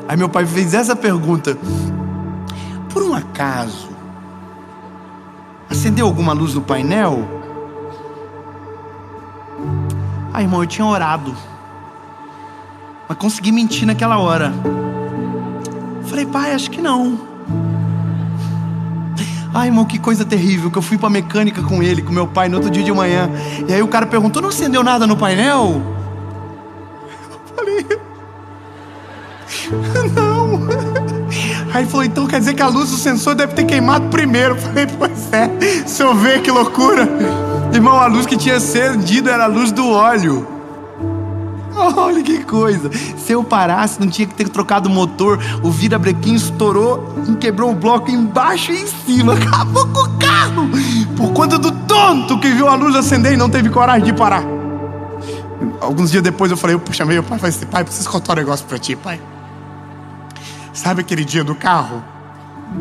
Aí meu pai fez essa pergunta: por um acaso acendeu alguma luz no painel? Ah, irmão, eu tinha orado, mas consegui mentir naquela hora. Falei: pai, acho que não. Ai, irmão, que coisa terrível, que eu fui pra mecânica com ele, com meu pai, no outro dia de manhã. E aí o cara perguntou: não acendeu nada no painel? Eu falei: não. Aí ele falou: então quer dizer que a luz do sensor deve ter queimado primeiro. Eu falei: pois é, se eu ver, que loucura. Irmão, a luz que tinha acendido era a luz do óleo. Olha que coisa. Se eu parasse, não tinha que ter trocado o motor. O virabrequim estourou e quebrou o bloco embaixo e em cima. Acabou com o carro. Por conta do tonto que viu a luz acender e não teve coragem de parar. Alguns dias depois eu chamei meu pai e falei assim: pai, preciso contar um negócio pra ti, pai. Sabe aquele dia do carro?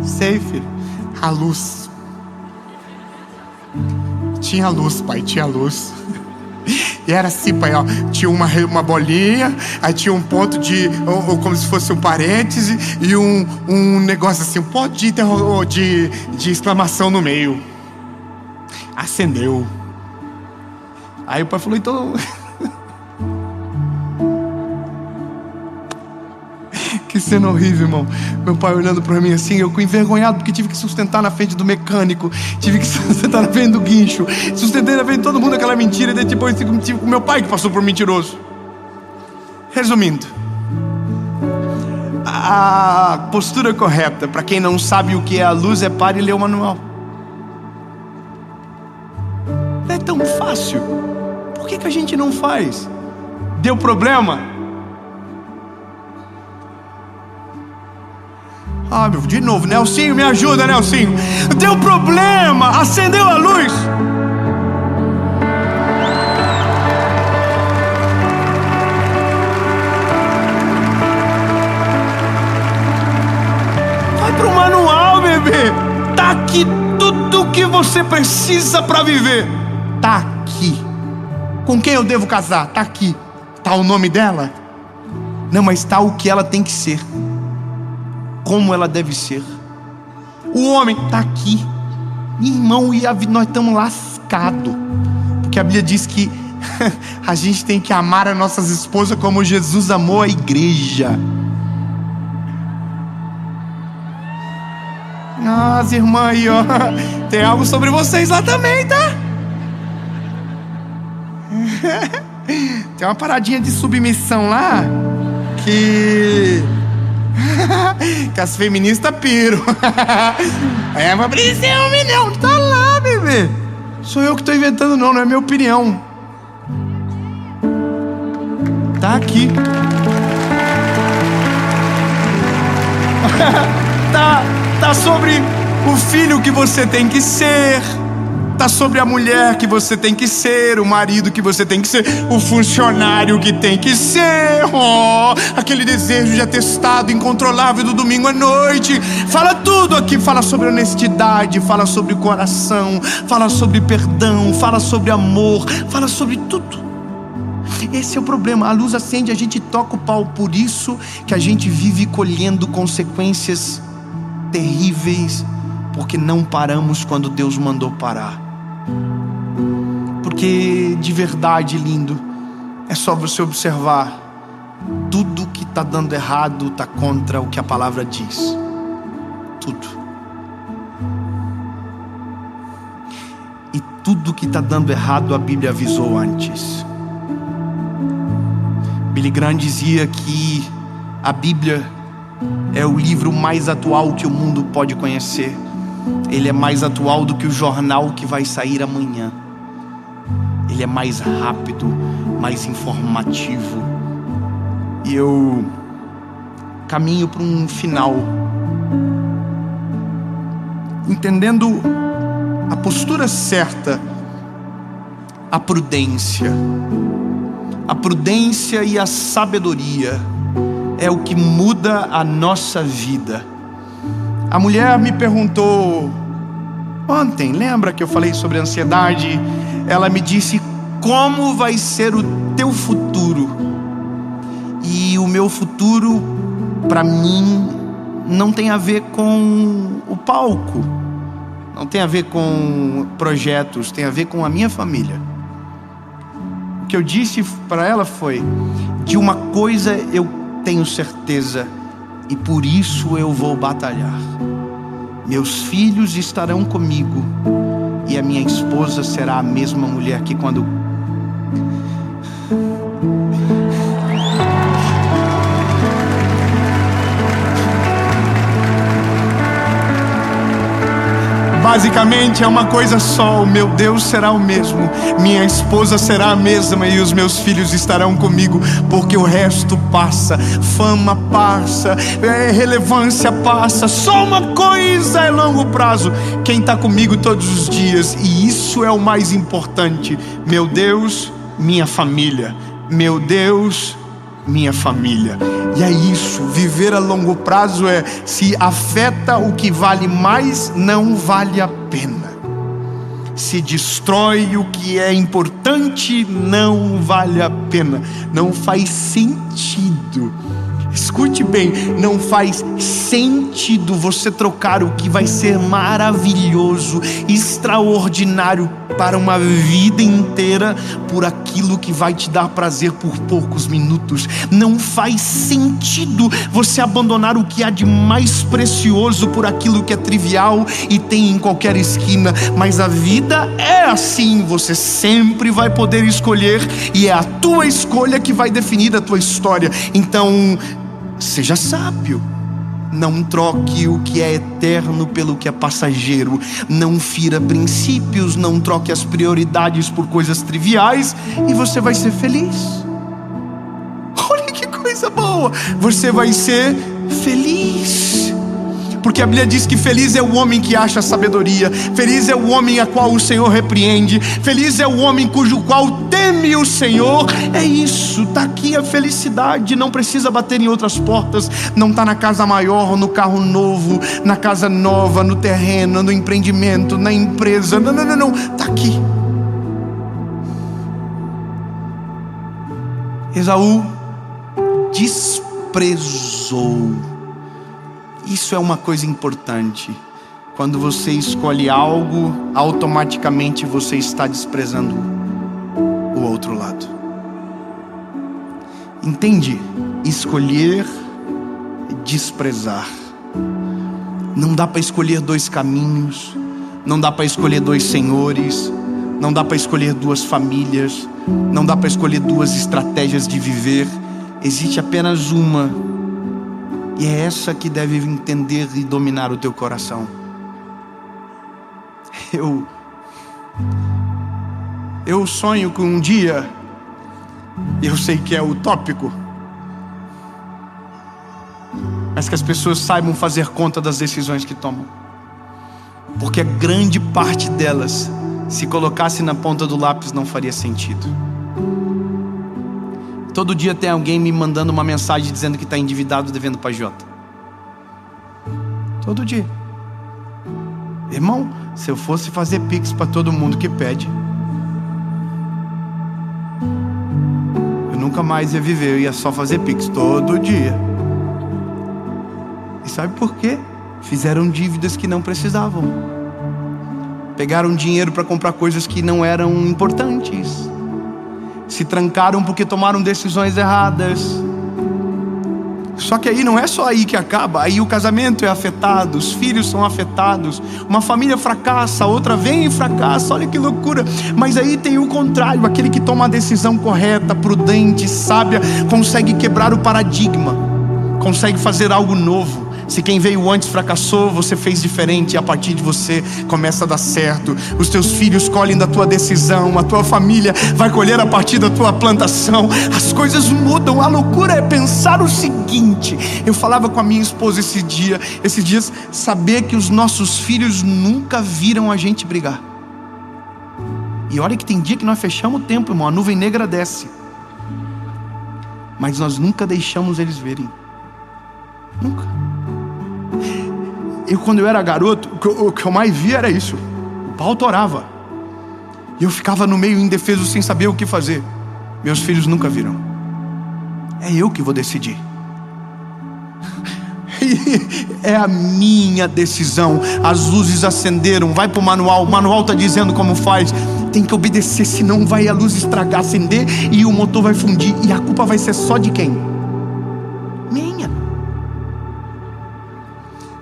Sei, filho. A luz. Tinha luz, pai, tinha luz. E era assim, pai, ó. Tinha uma bolinha, aí tinha um ponto de, ou como se fosse um parêntese, e um negócio assim, um ponto de exclamação no meio. Acendeu. Aí o pai falou: então... Que cena horrível, irmão. Meu pai olhando pra mim assim, eu envergonhado porque tive que sustentar na frente do mecânico, tive que sustentar na frente do guincho, sustentei na frente de todo mundo aquela mentira, e depois tive com meu pai que passou por mentiroso. Resumindo, a postura correta para quem não sabe o que é a luz é pare e ler o manual. Não é tão fácil. Por que a gente não faz? Deu problema? Ah, de novo, Nelsinho, me ajuda, Nelsinho. Deu problema, acendeu a luz. Vai pro manual, bebê. Tá aqui tudo que você precisa para viver. Tá aqui. Com quem eu devo casar? Tá aqui. Tá o nome dela? Não, mas tá o que ela tem que ser, como ela deve ser. O homem está aqui, irmão, e nós estamos lascados, porque a Bíblia diz que a gente tem que amar as nossas esposas como Jesus amou a igreja. As irmãs aí, ó, tem algo sobre vocês lá também, tá? Tem uma paradinha de submissão lá que as feministas piram. É, mas precisa ser homem não. Tá lá, bebê. Sou eu que tô inventando, não é minha opinião. Tá aqui. Tá sobre o filho que você tem que ser. Tá sobre a mulher que você tem que ser, o marido que você tem que ser, o funcionário que tem que ser. Aquele desejo de atestado incontrolável do domingo à noite. Fala tudo aqui, fala sobre honestidade, fala sobre coração, fala sobre perdão, fala sobre amor, fala sobre tudo. Esse é o problema, a luz acende, a gente toca o pau. Por isso que a gente vive colhendo consequências terríveis, porque não paramos quando Deus mandou parar. Porque de verdade, lindo, é só você observar. Tudo que está dando errado está contra o que a palavra diz. Tudo. E tudo que está dando errado a Bíblia avisou antes. Billy Graham dizia que a Bíblia é o livro mais atual que o mundo pode conhecer. Ele é mais atual do que o jornal que vai sair amanhã. Ele é mais rápido, mais informativo. E eu caminho para um final. entendendo a postura certa, a prudência e a sabedoria é o que muda a nossa vida. A mulher me perguntou ontem, lembra que eu falei sobre ansiedade? Ela me disse: como vai ser o teu futuro? E o meu futuro, para mim, não tem a ver com o palco, não tem a ver com projetos, tem a ver com a minha família. O que eu disse para ela foi: de uma coisa eu tenho certeza, e por isso eu vou batalhar. Meus filhos estarão comigo, e a minha esposa será a mesma mulher que quando... Basicamente é uma coisa só: o meu Deus será o mesmo, minha esposa será a mesma e os meus filhos estarão comigo, porque o resto passa, fama passa, relevância passa, só uma coisa é longo prazo: quem está comigo todos os dias, e isso é o mais importante. Meu Deus, minha família. Meu Deus, minha família. E é isso, viver a longo prazo é: se afeta o que vale mais, não vale a pena. Se destrói o que é importante, não vale a pena. Não faz sentido. Escute bem, não faz sentido você trocar o que vai ser maravilhoso, extraordinário para uma vida inteira por aquilo que vai te dar prazer por poucos minutos. Não faz sentido você abandonar o que há de mais precioso por aquilo que é trivial e tem em qualquer esquina. Mas a vida é assim, você sempre vai poder escolher, e é a tua escolha que vai definir a tua história. Então, seja sábio. Não troque o que é eterno pelo que é passageiro. Não fira princípios, não troque as prioridades por coisas triviais, e você vai ser feliz. Olha que coisa boa! Você vai ser feliz. Porque a Bíblia diz que feliz é o homem que acha sabedoria, feliz é o homem a qual o Senhor repreende, feliz é o homem cujo qual teme o Senhor. É isso, está aqui a felicidade. Não precisa bater em outras portas, não está na casa maior, no carro novo, na casa nova, no terreno, no empreendimento, na empresa. Não, está aqui. Esaú desprezou. Isso é uma coisa importante. Quando você escolhe algo, automaticamente você está desprezando o outro lado. Entende? Escolher e desprezar. Não dá para escolher dois caminhos, não dá para escolher dois senhores, não dá para escolher duas famílias, não dá para escolher duas estratégias de viver. Existe apenas uma. E é essa que deve entender e dominar o teu coração. Eu sonho com um dia, eu sei que é utópico, mas que as pessoas saibam fazer conta das decisões que tomam. Porque a grande parte delas, se colocasse na ponta do lápis, não faria sentido. Todo dia tem alguém me mandando uma mensagem dizendo que está endividado devendo para Jota. Todo dia. Irmão, se eu fosse fazer pix para todo mundo que pede, eu nunca mais ia viver, eu ia só fazer pix todo dia. E sabe por quê? Fizeram dívidas que não precisavam. Pegaram dinheiro para comprar coisas que não eram importantes. Se trancaram porque tomaram decisões erradas. Só que aí não é só aí que acaba. Aí o casamento é afetado, os filhos são afetados, uma família fracassa, outra vem e fracassa. Olha que loucura. Mas aí tem o contrário. Aquele que toma a decisão correta, prudente, sábia, consegue quebrar o paradigma, consegue fazer algo novo, Se quem veio antes fracassou, você fez diferente, e a partir de você começa a dar certo. Os teus filhos colhem da tua decisão, a tua família vai colher a partir da tua plantação. As coisas mudam. A loucura é pensar o seguinte: eu falava com a minha esposa esses dias, saber que os nossos filhos nunca viram a gente brigar. E olha que tem dia que nós fechamos o tempo, irmão, a nuvem negra desce, mas nós nunca deixamos eles verem. Nunca. Quando eu era garoto, o que eu mais via era isso: o pau torava, e eu ficava no meio indefeso, sem saber o que fazer. Meus filhos nunca viram. É eu que vou decidir. É a minha decisão. As luzes acenderam, vai pro manual, o manual está dizendo como faz. Tem que obedecer, senão vai a luz estragar, acender e o motor vai fundir. E a culpa vai ser só de quem? Minha.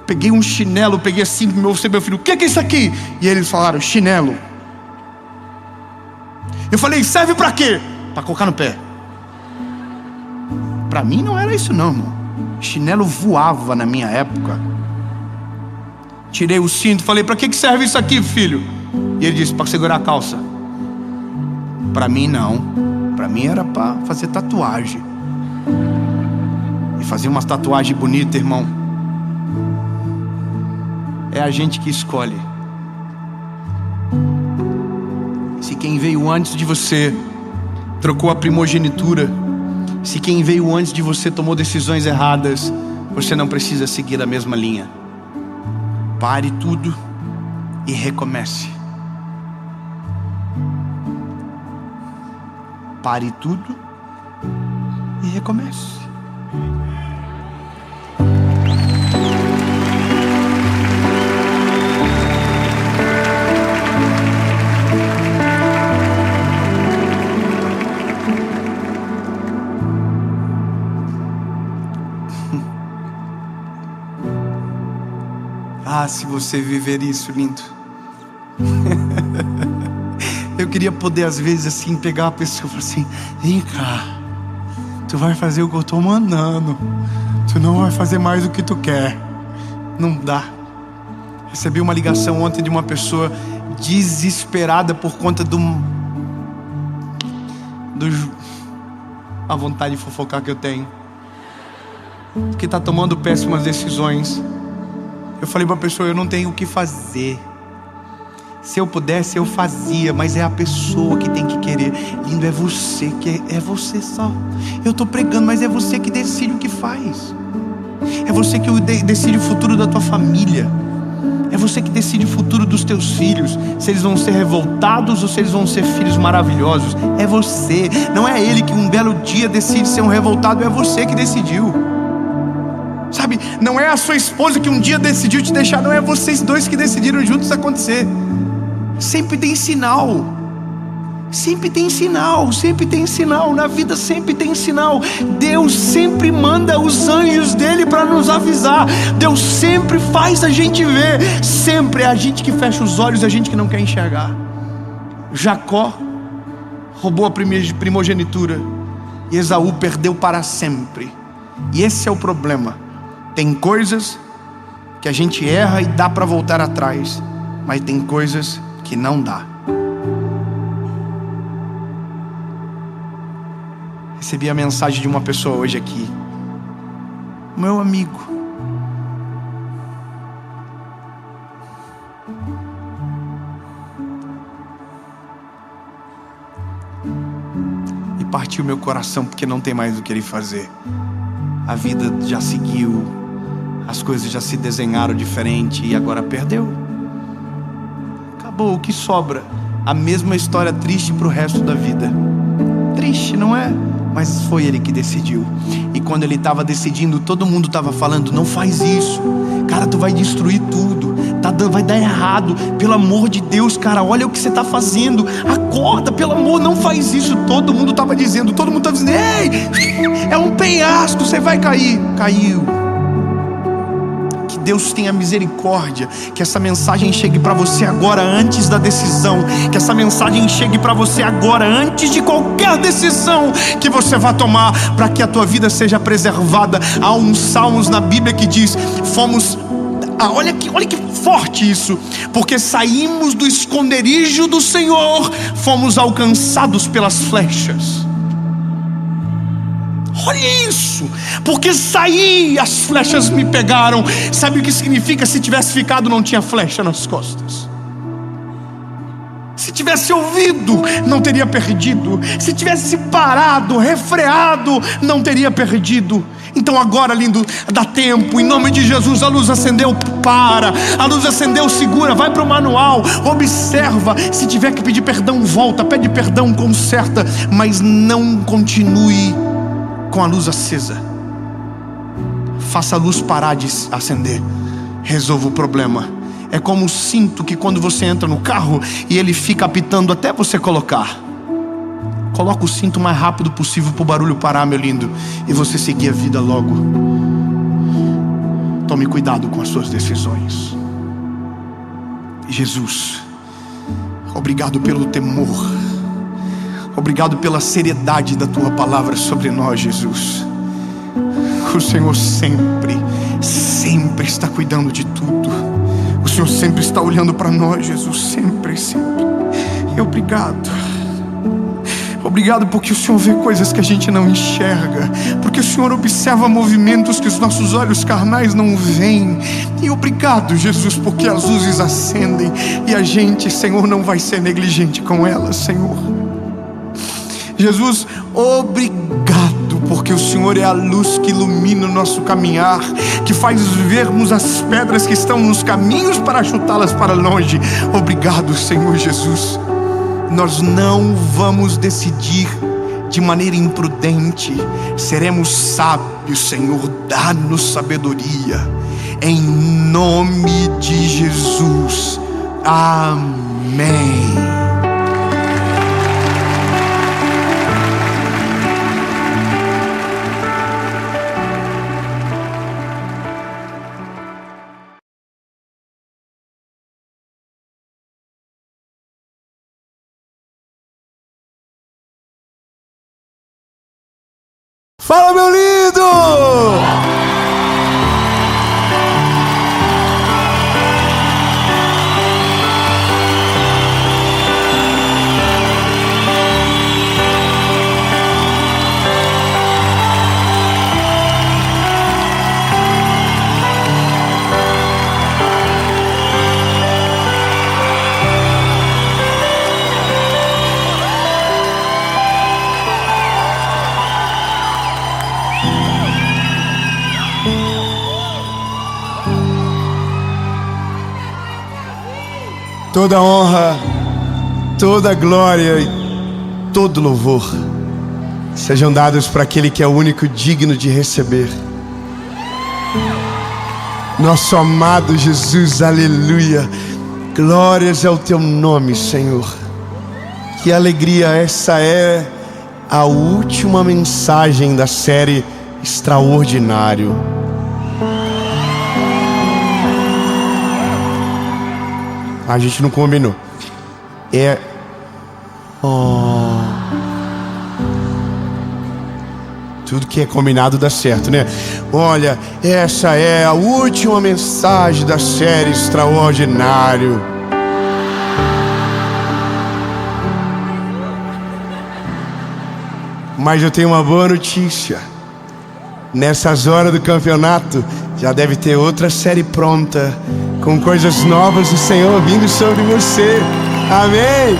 Peguei um chinelo, peguei assim pro meu filho: o que é isso aqui? E eles falaram: chinelo. Eu falei: serve pra quê? Pra colocar no pé. Pra mim não era isso não, irmão. Chinelo voava na minha época. Tirei o cinto, falei: pra que serve isso aqui, filho? E ele disse: para segurar a calça. Para mim não. Para mim era para fazer tatuagem. E fazer umas tatuagens bonitas, irmão. É a gente que escolhe. Se quem veio antes de você trocou a primogenitura, se quem veio antes de você tomou decisões erradas, você não precisa seguir a mesma linha. Pare tudo e recomece. Pare tudo e recomece. Ah, se você viver isso, lindo. Eu queria poder às vezes assim pegar a pessoa e falar assim: vem cá, tu vai fazer o que eu tô mandando, tu não vai fazer mais o que tu quer. Não dá. Recebi uma ligação ontem de uma pessoa desesperada por conta a vontade de fofocar que eu tenho, que tá tomando péssimas decisões. Eu falei pra pessoa: eu não tenho o que fazer. Se eu pudesse eu fazia, mas é a pessoa que tem que querer. Lindo, é você é você só. Eu tô pregando, mas é você que decide o que faz. É você que decide o futuro da tua família. É você que decide o futuro dos teus filhos, se eles vão ser revoltados ou se eles vão ser filhos maravilhosos. É você. Não é ele que um belo dia decide ser um revoltado, é você que decidiu. Sabe, não é a sua esposa que um dia decidiu te deixar, não é vocês dois que decidiram juntos acontecer. Sempre tem sinal. Sempre tem sinal, sempre tem sinal. Na vida sempre tem sinal. Deus sempre manda os anjos dele para nos avisar. Deus sempre faz a gente ver. Sempre é a gente que fecha os olhos, é a gente que não quer enxergar. Jacó roubou a primogenitura e Esaú perdeu para sempre. E esse é o problema. Tem coisas que a gente erra e dá para voltar atrás, mas tem coisas que não dá. Recebi a mensagem de uma pessoa hoje aqui, meu amigo. E partiu meu coração, porque não tem mais o que ele fazer. A vida já seguiu, as coisas já se desenharam diferente e agora perdeu. Acabou, o que sobra? A mesma história triste para o resto da vida. Triste, não é? Mas foi ele que decidiu. E quando ele estava decidindo, todo mundo estava falando: não faz isso, cara, tu vai destruir tudo, vai dar errado, pelo amor de Deus, cara, olha o que você está fazendo, acorda, pelo amor, não faz isso. Todo mundo estava dizendo, ei, é um penhasco, você vai cair. Caiu. Que Deus tenha misericórdia. Que essa mensagem chegue para você agora, antes da decisão. Que essa mensagem chegue para você agora, antes de qualquer decisão que você vá tomar, para que a tua vida seja preservada. Há uns salmos na Bíblia que diz: olha que forte isso. Porque saímos do esconderijo do Senhor, fomos alcançados pelas flechas. Olha isso, porque saí, as flechas me pegaram. Sabe o que significa? Se tivesse ficado, não tinha flecha nas costas. Se tivesse ouvido, não teria perdido. Se tivesse parado, refreado, não teria perdido. Então agora, lindo, dá tempo. Em nome de Jesus, a luz acendeu, para. A luz acendeu, segura, vai para o manual, observa. Se tiver que pedir perdão, volta, pede perdão, conserta. Mas não continue com a luz acesa. Faça a luz parar de acender. Resolva o problema. É como o cinto que quando você entra no carro e ele fica apitando até você colocar. Coloca o cinto o mais rápido possível para o barulho parar, meu lindo, e você seguir a vida logo. Tome cuidado com as suas decisões. Jesus, obrigado pelo temor. Obrigado pela seriedade da tua palavra sobre nós, Jesus. O Senhor sempre está cuidando de tudo. O Senhor sempre está olhando para nós, Jesus, sempre. E obrigado. Obrigado porque o Senhor vê coisas que a gente não enxerga, porque o Senhor observa movimentos que os nossos olhos carnais não veem. E obrigado, Jesus, porque as luzes acendem e a gente, Senhor, não vai ser negligente com elas, Senhor. Jesus, obrigado porque o Senhor é a luz que ilumina o nosso caminhar, que faz vermos as pedras que estão nos caminhos para chutá-las para longe. Obrigado, Senhor Jesus. Nós não vamos decidir de maneira imprudente. Seremos sábios, Senhor. Dá-nos sabedoria. Em nome de Jesus. Amém. Fala, meu lindo! Toda honra, toda glória e todo louvor sejam dados para aquele que é o único digno de receber. Nosso amado Jesus, aleluia. Glórias ao teu nome, Senhor. Que alegria, essa é a última mensagem da série Extraordinário. A gente não combinou. Tudo que é combinado dá certo, né? Olha, essa é a última mensagem da série Extraordinário. Mas eu tenho uma boa notícia. Nessas horas do campeonato já deve ter outra série pronta, com coisas novas do Senhor vindo sobre você. Amém.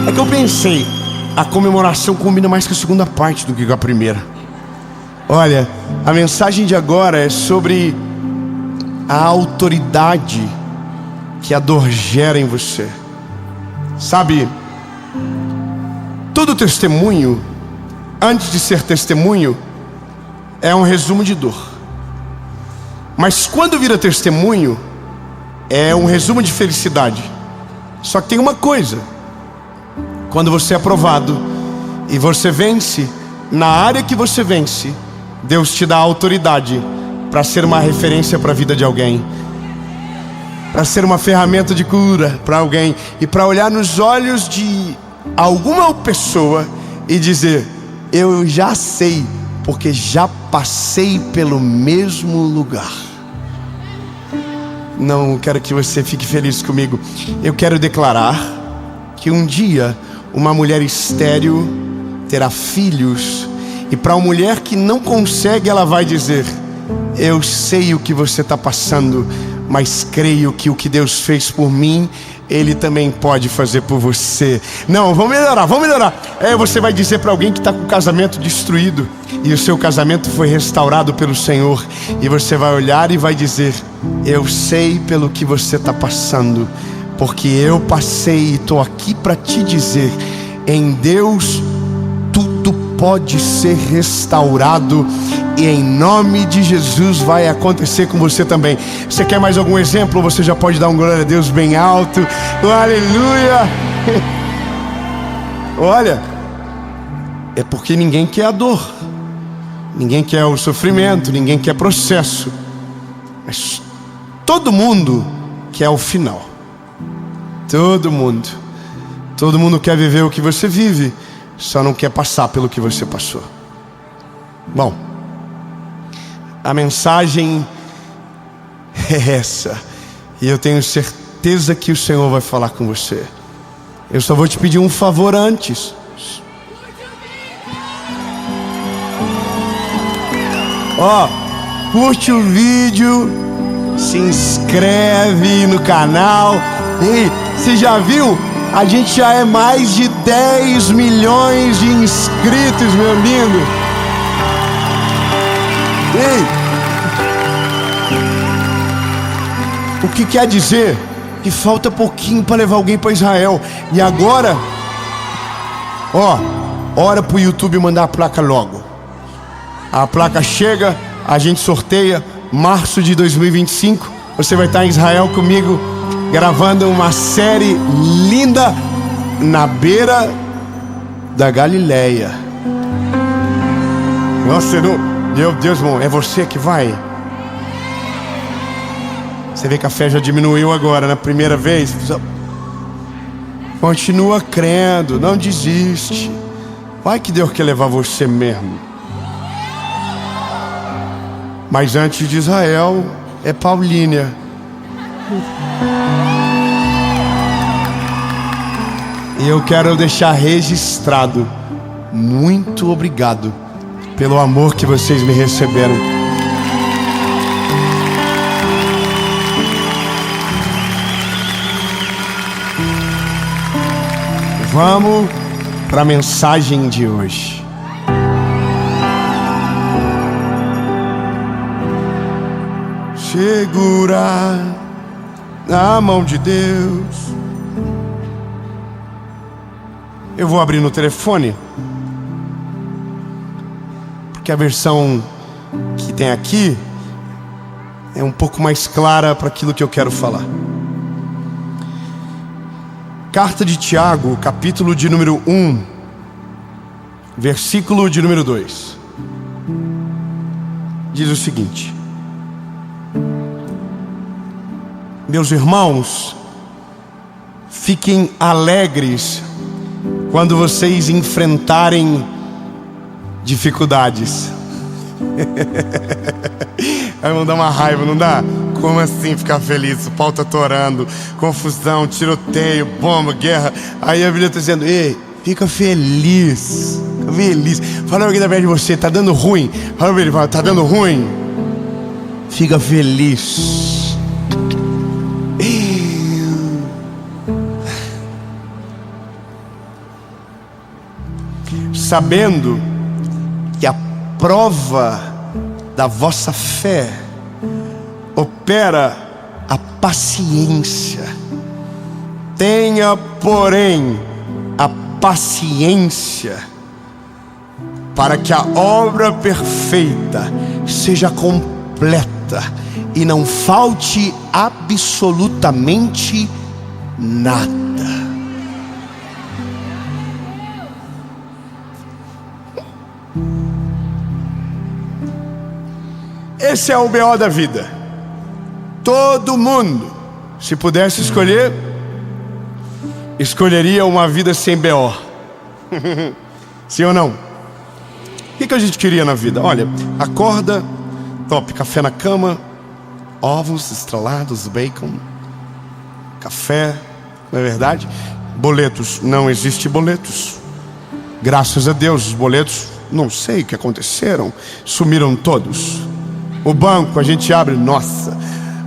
É que eu pensei, a comemoração combina mais com a segunda parte do que com a primeira. Olha, a mensagem de agora é sobre a autoridade que a dor gera em você. Sabe, todo testemunho, antes de ser testemunho, é um resumo de dor. Mas quando vira testemunho, é um resumo de felicidade. Só que tem uma coisa: quando você é aprovado e você vence, na área que você vence, Deus te dá autoridade para ser uma referência para a vida de alguém, para ser uma ferramenta de cura para alguém, e para olhar nos olhos de alguma pessoa e dizer: eu já sei, porque já passei pelo mesmo lugar. Não quero que você fique feliz comigo. Eu quero declarar que um dia uma mulher estéril terá filhos, e para uma mulher que não consegue, ela vai dizer: eu sei o que você está passando, mas creio que o que Deus fez por mim, Ele também pode fazer por você. Não, vamos melhorar, vamos melhorar. Você vai dizer para alguém que está com o casamento destruído e o seu casamento foi restaurado pelo Senhor, e você vai olhar e vai dizer: eu sei pelo que você está passando, porque eu passei, e estou aqui para te dizer: em Deus tudo pode ser restaurado, e em nome de Jesus vai acontecer com você também. Você quer mais algum exemplo? Você já pode dar um glória a Deus bem alto. Aleluia! Olha, é porque ninguém quer a dor, ninguém quer o sofrimento, ninguém quer processo, mas todo mundo quer o final. Todo mundo quer viver o que você vive, só não quer passar pelo que você passou. Bom, a mensagem é essa, e eu tenho certeza que o Senhor vai falar com você. Eu só vou te pedir um favor antes. Curte o vídeo, se inscreve no canal. Ei, você já viu? A gente já é mais de 10 milhões de inscritos, meu amigo. Ei, o que quer dizer? Que falta pouquinho para levar alguém para Israel. E agora, ora pro YouTube mandar a placa logo. A placa chega, a gente sorteia. Março de 2025, você vai estar em Israel comigo, gravando uma série linda na beira da Galileia. Nossa, meu Deus, irmão, é você que vai? Você vê que a fé já diminuiu agora, na primeira vez. Continua crendo, não desiste. Vai que Deus quer levar você mesmo. Mas antes de Israel é Paulínia. E eu quero deixar registrado: muito obrigado pelo amor que vocês me receberam. Vamos para a mensagem de hoje. Segura na mão de Deus. Eu vou abrir no telefone, porque a versão que tem aqui é um pouco mais clara para aquilo que eu quero falar. Carta de Tiago, capítulo de número 1, versículo de número 2. Diz o seguinte: meus irmãos, fiquem alegres quando vocês enfrentarem dificuldades. Vai me dar uma raiva, não dá? Como assim ficar feliz? O pau tá torando, confusão, tiroteio, bomba, guerra. Aí a Bíblia está dizendo: ei, fica feliz. Fica feliz. Fala alguém da perto de você: tá dando ruim. Fala pra ele: tá dando ruim. Fica feliz. Sabendo que a prova da vossa fé opera a paciência. Tenha, porém, a paciência, para que a obra perfeita seja completa e não falte absolutamente nada. Esse é o BO da vida. Todo mundo, se pudesse escolher, escolheria uma vida sem BO. Sim ou não? O que a gente queria na vida? Olha, acorda, top, café na cama, ovos estralados, bacon, café, não é verdade? Boletos, não existe boletos. Graças a Deus, os boletos, não sei o que aconteceram, sumiram todos. O banco, a gente abre, nossa,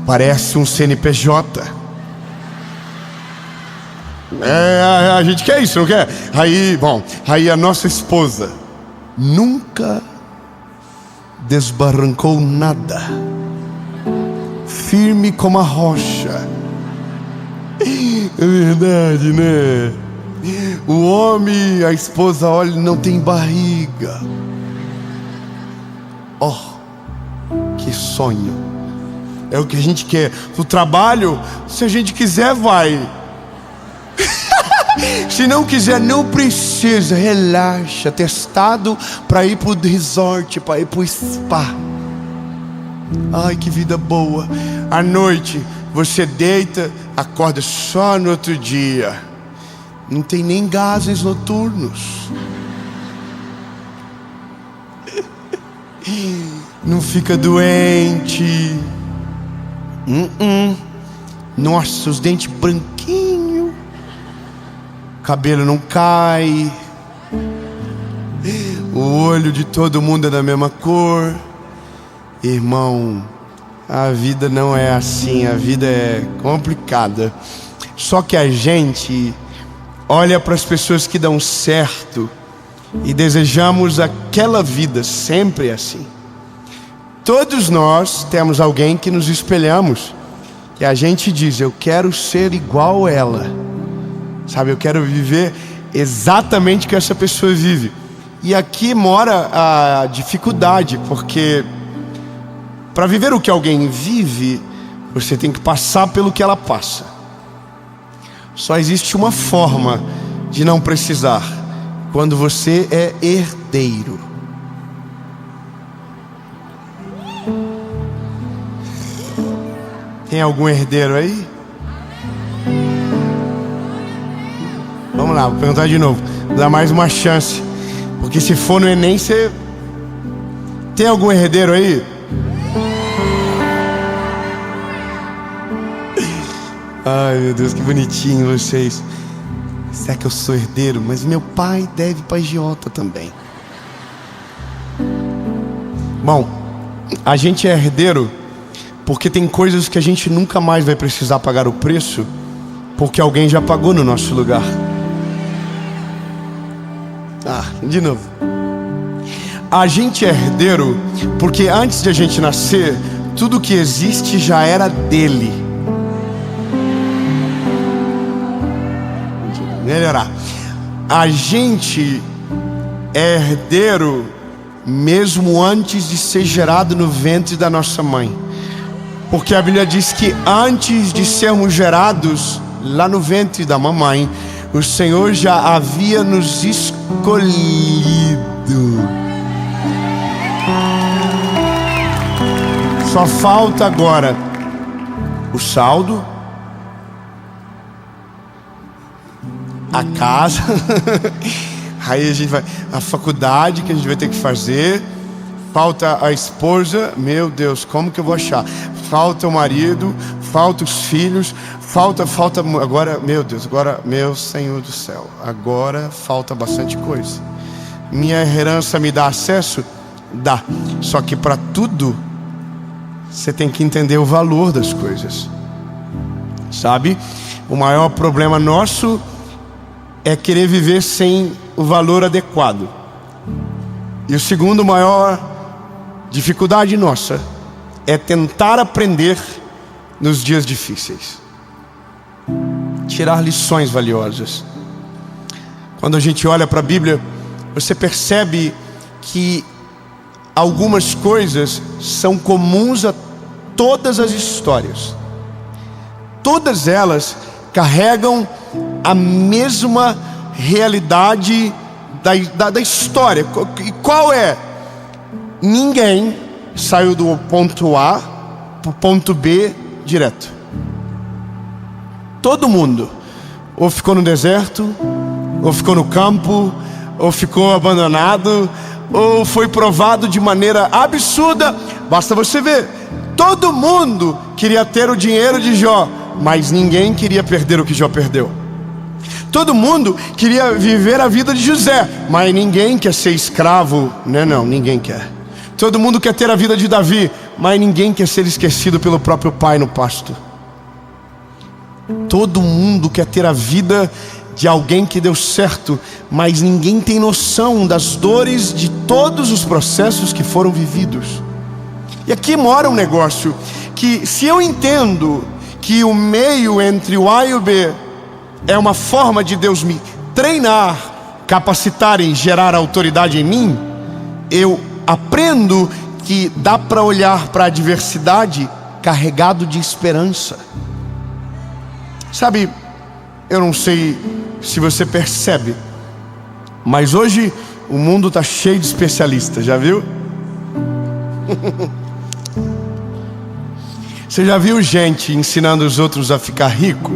parece um CNPJ. A gente quer isso, não quer? Aí a nossa esposa nunca desbarrancou nada, firme como a rocha. É verdade, né? O homem, a esposa, olha, não tem barriga. Oh, que sonho. É o que a gente quer. O trabalho, se a gente quiser, vai. Se não quiser, não precisa. Relaxa, testado para ir pro resort, para ir pro spa. Ai, que vida boa. À noite, você deita, acorda só no outro dia. Não tem nem gases noturnos. Não fica doente. Nossa, os dentes branquinhos, cabelo não cai, o olho de todo mundo é da mesma cor. Irmão, a vida não é assim, a vida é complicada. Só que a gente olha para as pessoas que dão certo e desejamos aquela vida sempre assim. Todos nós temos alguém que nos espelhamos e a gente diz: eu quero ser igual a ela. Sabe, eu quero viver exatamente o que essa pessoa vive. E aqui mora a dificuldade, porque para viver o que alguém vive, você tem que passar pelo que ela passa. Só existe uma forma de não precisar: quando você é herdeiro. Tem algum herdeiro aí? Vamos lá, vou perguntar de novo. Vou dar mais uma chance, porque se for no Enem, você... Tem algum herdeiro aí? Ai, meu Deus, que bonitinho vocês. Será que eu sou herdeiro? Mas meu pai deve para agiota também. Bom, a gente é herdeiro porque tem coisas que a gente nunca mais vai precisar pagar o preço, porque alguém já pagou no nosso lugar. De novo. A gente é herdeiro porque antes de a gente nascer, tudo que existe já era dele. Melhorar. A gente é herdeiro mesmo antes de ser gerado no ventre da nossa mãe. Porque a Bíblia diz que antes de sermos gerados lá no ventre da mamãe, o Senhor já havia nos escolhido. Só falta agora o saldo, a casa, aí a gente vai, a faculdade que a gente vai ter que fazer, falta a esposa, meu Deus, como que eu vou achar? Falta o marido, falta os filhos, falta agora, meu Deus, agora, meu Senhor do céu, agora falta bastante coisa. Minha herança me dá acesso? Dá, só que para tudo você tem que entender o valor das coisas, sabe? O maior problema nosso é querer viver sem o valor adequado. E o segundo maior dificuldade nossa é tentar aprender nos dias difíceis, tirar lições valiosas. Quando a gente olha para a Bíblia, você percebe que algumas coisas são comuns a todas as histórias. Todas elas carregam a mesma realidade da história. E qual é? Ninguém saiu do ponto A para o ponto B direto? Todo mundo. Ou ficou no deserto, ou ficou no campo, ou ficou abandonado, ou foi provado de maneira absurda. Basta você ver. Todo mundo queria ter o dinheiro de Jó, mas ninguém queria perder o que Jó perdeu. Todo mundo queria viver a vida de José, mas ninguém quer ser escravo. Não, ninguém quer. Todo mundo quer ter a vida de Davi, mas ninguém quer ser esquecido pelo próprio pai no pasto. Todo mundo quer ter a vida de alguém que deu certo, mas ninguém tem noção das dores de todos os processos que foram vividos. E aqui mora um negócio, que se eu entendo que o meio entre o A e o B é uma forma de Deus me treinar, capacitar e gerar autoridade em mim, eu aprendo que dá para olhar para a adversidade carregado de esperança. Sabe, eu não sei se você percebe, mas hoje o mundo está cheio de especialistas, já viu? Você já viu gente ensinando os outros a ficar rico?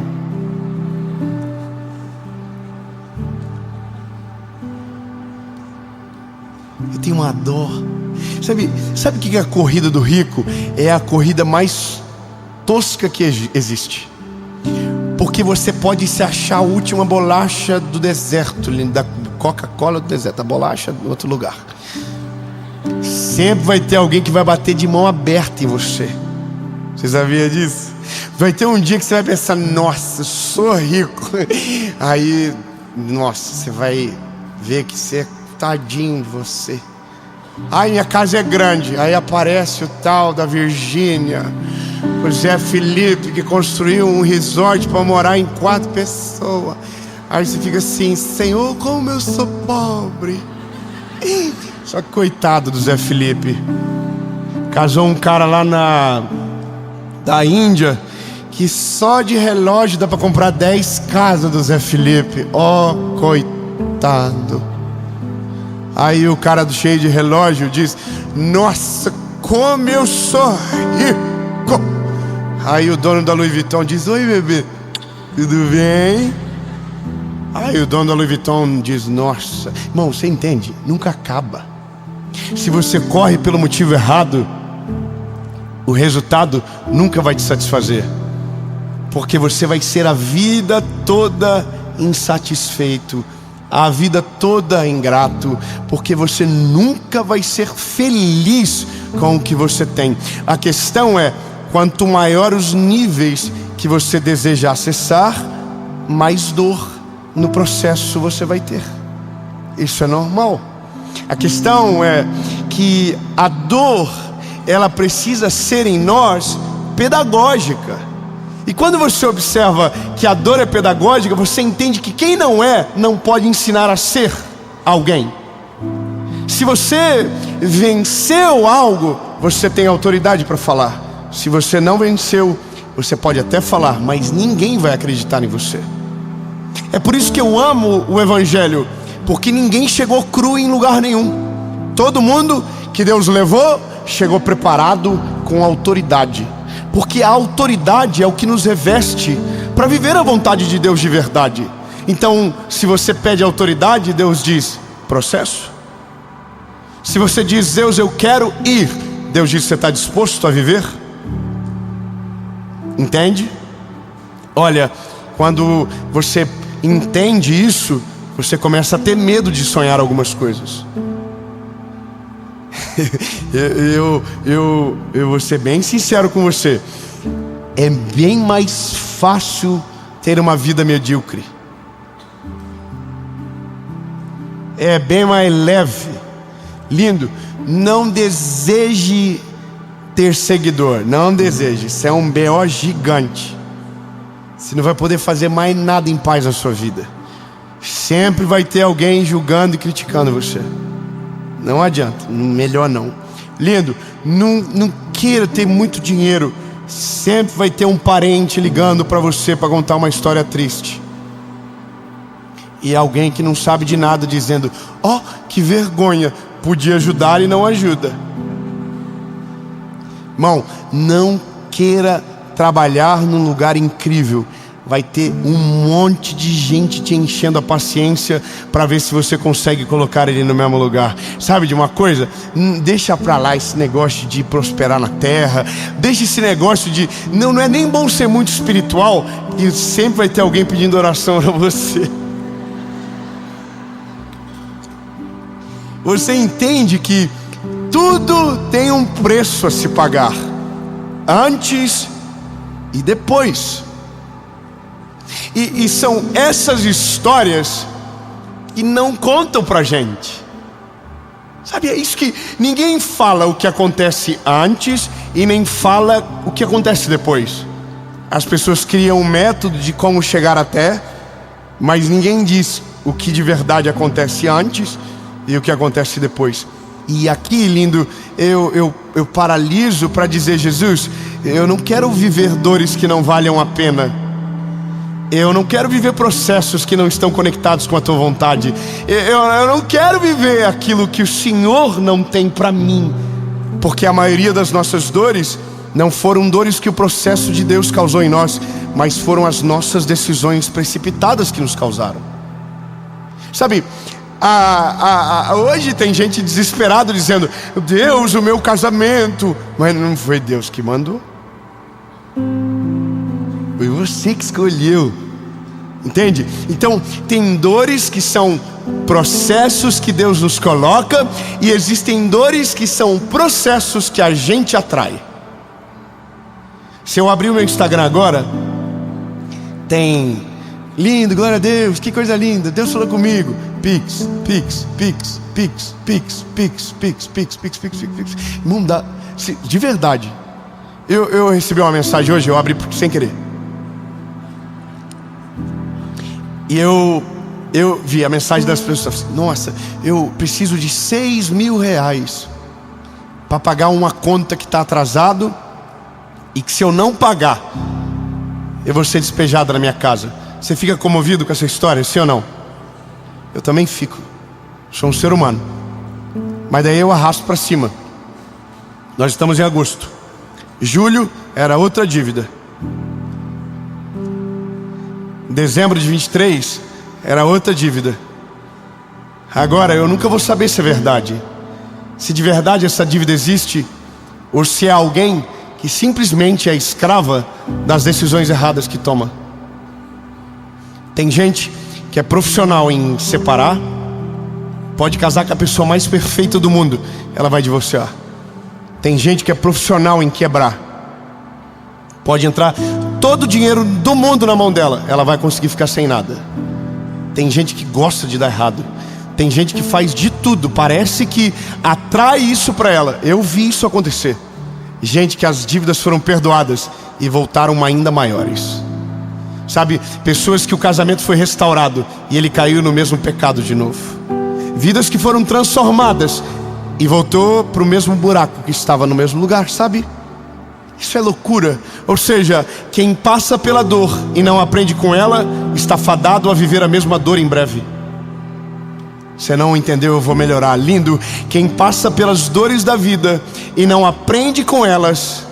Eu tenho uma dor. Sabe o que é a corrida do rico? É a corrida mais tosca que existe. Porque você pode se achar a última bolacha do deserto, da Coca-Cola do deserto, a bolacha em outro lugar. Sempre vai ter alguém que vai bater de mão aberta em você. Você sabia disso? Vai ter um dia que você vai pensar: nossa, eu sou rico. Aí, nossa, você vai ver que você é tadinho de você. Ai, minha casa é grande. Aí aparece o tal da Virgínia, o Zé Felipe, que construiu um resort para morar em 4 pessoas. Aí você fica assim: Senhor, como eu sou pobre. Só que coitado do Zé Felipe. Casou um cara lá da Índia, que só de relógio dá para comprar 10 casas do Zé Felipe. Oh, coitado. Aí o cara do cheio de relógio diz: nossa, como eu sou rico. Aí o dono da Louis Vuitton diz: oi, bebê, tudo bem? Aí o dono da Louis Vuitton diz: nossa. Irmão, você entende? Nunca acaba. Se você corre pelo motivo errado, o resultado nunca vai te satisfazer, porque você vai ser a vida toda insatisfeito, a vida toda ingrato, porque você nunca vai ser feliz com o que você tem. A questão é: quanto maior os níveis que você deseja acessar, mais dor no processo você vai ter. Isso é normal. A questão é que a dor, ela precisa ser em nós pedagógica. E quando você observa que a dor é pedagógica, você entende que quem não é, não pode ensinar a ser alguém. Se você venceu algo, você tem autoridade para falar. Se você não venceu, você pode até falar, mas ninguém vai acreditar em você. É por isso que eu amo o Evangelho, porque ninguém chegou cru em lugar nenhum. Todo mundo que Deus levou chegou preparado com autoridade, porque a autoridade é o que nos reveste para viver a vontade de Deus de verdade. Então, se você pede autoridade, Deus diz: processo. Se você diz: Deus, eu quero ir, Deus diz: você está disposto a viver? Entende? Olha, quando você entende isso, você começa a ter medo de sonhar algumas coisas. eu vou ser bem sincero com você. É bem mais fácil ter uma vida medíocre. É bem mais leve. Lindo. Não deseje ter seguidor. Não deseje. Isso é um BO gigante. Você não vai poder fazer mais nada em paz na sua vida. Sempre vai ter alguém julgando e criticando você. Não adianta, melhor não. Lindo, não queira ter muito dinheiro. Sempre vai ter um parente ligando para você para contar uma história triste. E alguém que não sabe de nada dizendo: ó, que vergonha, podia ajudar e não ajuda. Irmão, não queira trabalhar num lugar incrível. Vai ter um monte de gente te enchendo a paciência para ver se você consegue colocar ele no mesmo lugar. Sabe de uma coisa? Deixa pra lá esse negócio de prosperar na terra. Deixa esse negócio de... Não é nem bom ser muito espiritual, e sempre vai ter alguém pedindo oração para você. Você entende que tudo tem um preço a se pagar, antes e depois. E são essas histórias que não contam pra gente. Sabe, é isso que ninguém fala o que acontece antes e nem fala o que acontece depois. As pessoas criam um método de como chegar até, mas ninguém diz o que de verdade acontece antes e o que acontece depois. E aqui, lindo, eu paraliso para dizer: Jesus, eu não quero viver dores que não valham a pena. Eu não quero viver processos que não estão conectados com a tua vontade. Eu não quero viver aquilo que o Senhor não tem para mim. Porque a maioria das nossas dores não foram dores que o processo de Deus causou em nós, mas foram as nossas decisões precipitadas que nos causaram. Sabe, hoje tem gente desesperada dizendo: Deus, o meu casamento. Mas não foi Deus que mandou. Foi você que escolheu. Entende? Então tem dores que são processos que Deus nos coloca, e existem dores que são processos que a gente atrai. Se eu abrir o meu Instagram agora, tem lindo, glória a Deus, que coisa linda, Deus falou comigo. Pix, pix, pix, pix, pix, pix, pix, pix, pix, pix, pix. Muda, de verdade. Eu recebi uma mensagem hoje, eu abri sem querer. E eu vi a mensagem das pessoas: nossa, eu preciso de 6 mil reais para pagar uma conta que está atrasado, e que se eu não pagar, eu vou ser despejado na minha casa. Você fica comovido com essa história, sim ou não? Eu também fico. Sou um ser humano. Mas daí eu arrasto para cima. Nós estamos em agosto. Julho era outra dívida. Dezembro de 23 era outra dívida. Agora eu nunca vou saber se é verdade, se de verdade essa dívida existe, ou se é alguém que simplesmente é escrava das decisões erradas que toma. Tem gente que é profissional em separar, pode casar com a pessoa mais perfeita do mundo, ela vai divorciar. Tem gente que é profissional em quebrar, pode entrar todo o dinheiro do mundo na mão dela, ela vai conseguir ficar sem nada. Tem gente que gosta de dar errado. Tem gente que faz de tudo, parece que atrai isso para ela. Eu vi isso acontecer. Gente que as dívidas foram perdoadas e voltaram ainda maiores. Sabe, pessoas que o casamento foi restaurado e ele caiu no mesmo pecado de novo. Vidas que foram transformadas e voltou para o mesmo buraco que estava no mesmo lugar, sabe? Isso é loucura. Ou seja, quem passa pela dor e não aprende com ela, está fadado a viver a mesma dor em breve. Você não entendeu, eu vou melhorar. Lindo. Quem passa pelas dores da vida e não aprende com elas,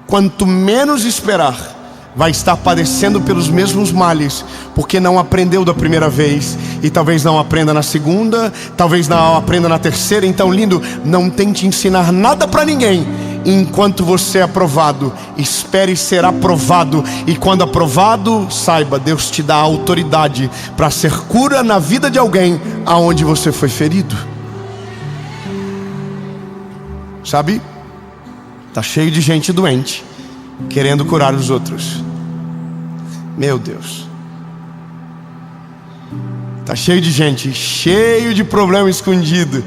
quanto menos esperar, vai estar padecendo pelos mesmos males, porque não aprendeu da primeira vez, e talvez não aprenda na segunda, talvez não aprenda na terceira. Então, lindo, não tente ensinar nada para ninguém enquanto você é aprovado. Espere ser aprovado, e quando aprovado, saiba, Deus te dá autoridade para ser cura na vida de alguém aonde você foi ferido. Sabe, tá cheio de gente doente querendo curar os outros. Meu Deus, tá cheio de gente, cheio de problema escondido,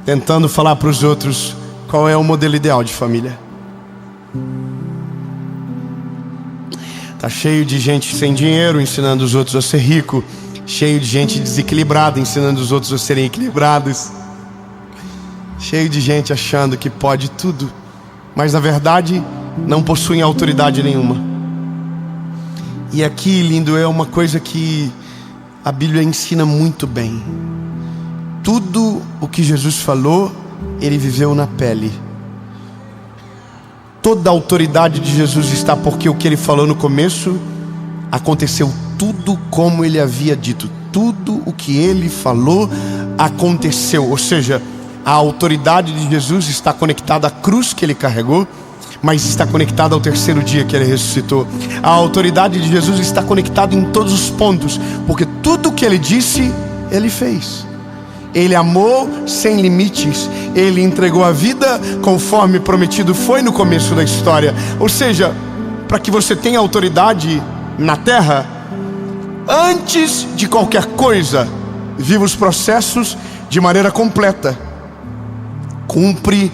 tentando falar para os outros qual é o modelo ideal de família. Tá cheio de gente sem dinheiro ensinando os outros a ser rico. Cheio de gente desequilibrada ensinando os outros a serem equilibrados. Cheio de gente achando que pode tudo, mas na verdade não possuem autoridade nenhuma. E aqui, lindo, é uma coisa que a Bíblia ensina muito bem. Tudo o que Jesus falou, Ele viveu na pele. toda a autoridade de Jesus está, porque o que ele falou no começo aconteceu tudo como ele havia dito. Tudo o que ele falou aconteceu. Ou seja, a autoridade de Jesus está conectada à cruz que ele carregou, mas está conectada ao terceiro dia que ele ressuscitou. A autoridade de Jesus está conectada em todos os pontos, porque tudo o que ele disse, ele fez. Ele amou sem limites. Ele entregou a vida conforme prometido foi no começo da história. Ou seja, para que você tenha autoridade na terra, antes de qualquer coisa, viva os processos de maneira completa. Cumpre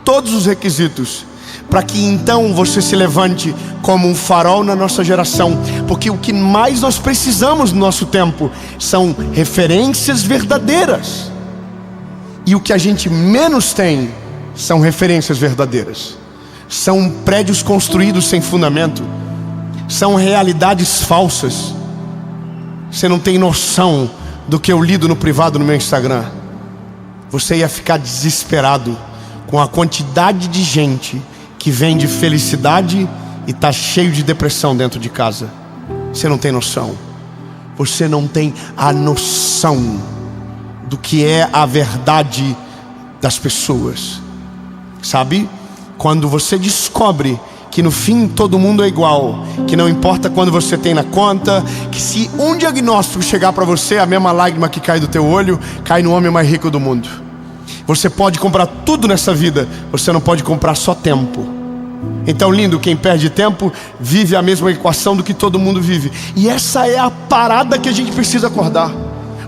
todos os requisitos, para que então você se levante como um farol na nossa geração. Porque o que mais nós precisamos no nosso tempo são referências verdadeiras, e o que a gente menos tem são referências verdadeiras. São prédios construídos sem fundamento, são realidades falsas. Você não tem noção do que eu lido no privado no meu Instagram. Você ia ficar desesperado com a quantidade de gente que vende felicidade e está cheio de depressão dentro de casa. Você não tem noção. Você não tem a noção do que é a verdade das pessoas. Sabe? Quando você descobre que no fim todo mundo é igual, que não importa quando você tem na conta, que se um diagnóstico chegar para você, a mesma lágrima que cai do teu olho cai no homem mais rico do mundo. Você pode comprar tudo nessa vida, você não pode comprar só tempo. Então, lindo, quem perde tempo vive a mesma equação do que todo mundo vive. E essa é a parada que a gente precisa acordar.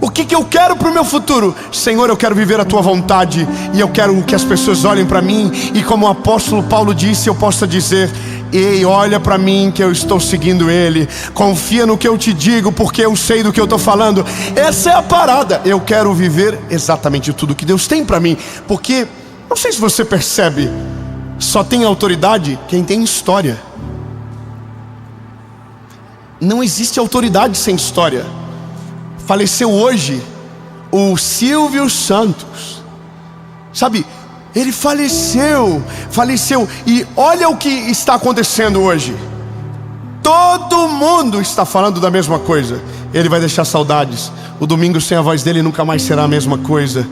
O que eu quero para o meu futuro? Senhor, eu quero viver a tua vontade, e eu quero que as pessoas olhem para mim e, como o apóstolo Paulo disse, eu possa dizer: ei, olha para mim que eu estou seguindo ele. Confia no que eu te digo, porque eu sei do que eu estou falando. Essa é a parada. Eu quero viver exatamente tudo que Deus tem para mim. Porque, não sei se você percebe, só tem autoridade quem tem história. Não existe autoridade sem história. Faleceu hoje o Silvio Santos. Sabe, ele faleceu. E olha o que está acontecendo hoje. Todo mundo está falando da mesma coisa. Ele vai deixar saudades. O domingo sem a voz dele nunca mais será a mesma coisa.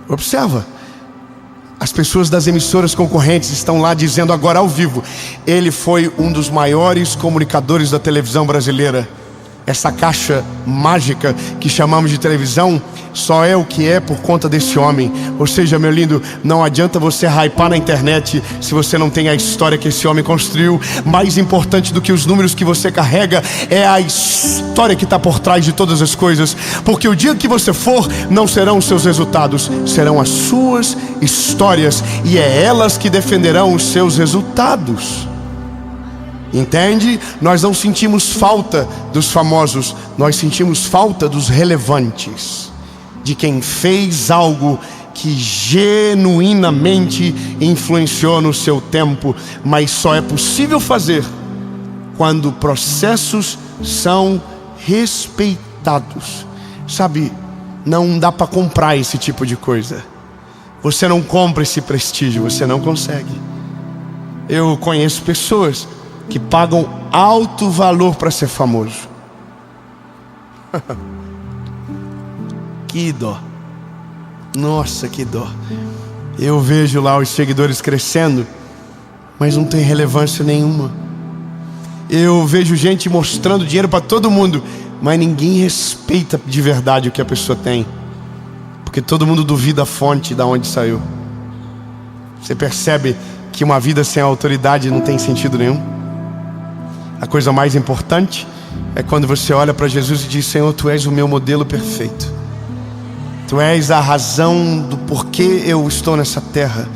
Observa. As pessoas das emissoras concorrentes estão lá dizendo agora ao vivo: ele foi um dos maiores comunicadores da televisão brasileira. Essa caixa mágica que chamamos de televisão só é o que é por conta desse homem. Ou seja, meu lindo, não adianta você hypar na internet se você não tem a história que esse homem construiu. Mais importante do que os números que você carrega é a história que está por trás de todas as coisas. Porque o dia que você for, não serão os seus resultados, serão as suas histórias, e é elas que defenderão os seus resultados. Entende? Nós não sentimos falta dos famosos, nós sentimos falta dos relevantes, de quem fez algo que genuinamente influenciou no seu tempo. Mas só é possível fazer quando processos são respeitados. Sabe, não dá para comprar esse tipo de coisa. Você não compra esse prestígio, você não consegue. Eu conheço pessoas que pagam alto valor para ser famoso. Que dó. Nossa, que dó. Eu vejo lá os seguidores crescendo, mas não tem relevância nenhuma. Eu vejo gente mostrando dinheiro para todo mundo, mas ninguém respeita de verdade o que a pessoa tem, porque todo mundo duvida a fonte de onde saiu. Você percebe que uma vida sem autoridade não tem sentido nenhum? A coisa mais importante é quando você olha para Jesus e diz: Senhor, Tu és o meu modelo perfeito. Tu és a razão do porquê eu estou nessa terra.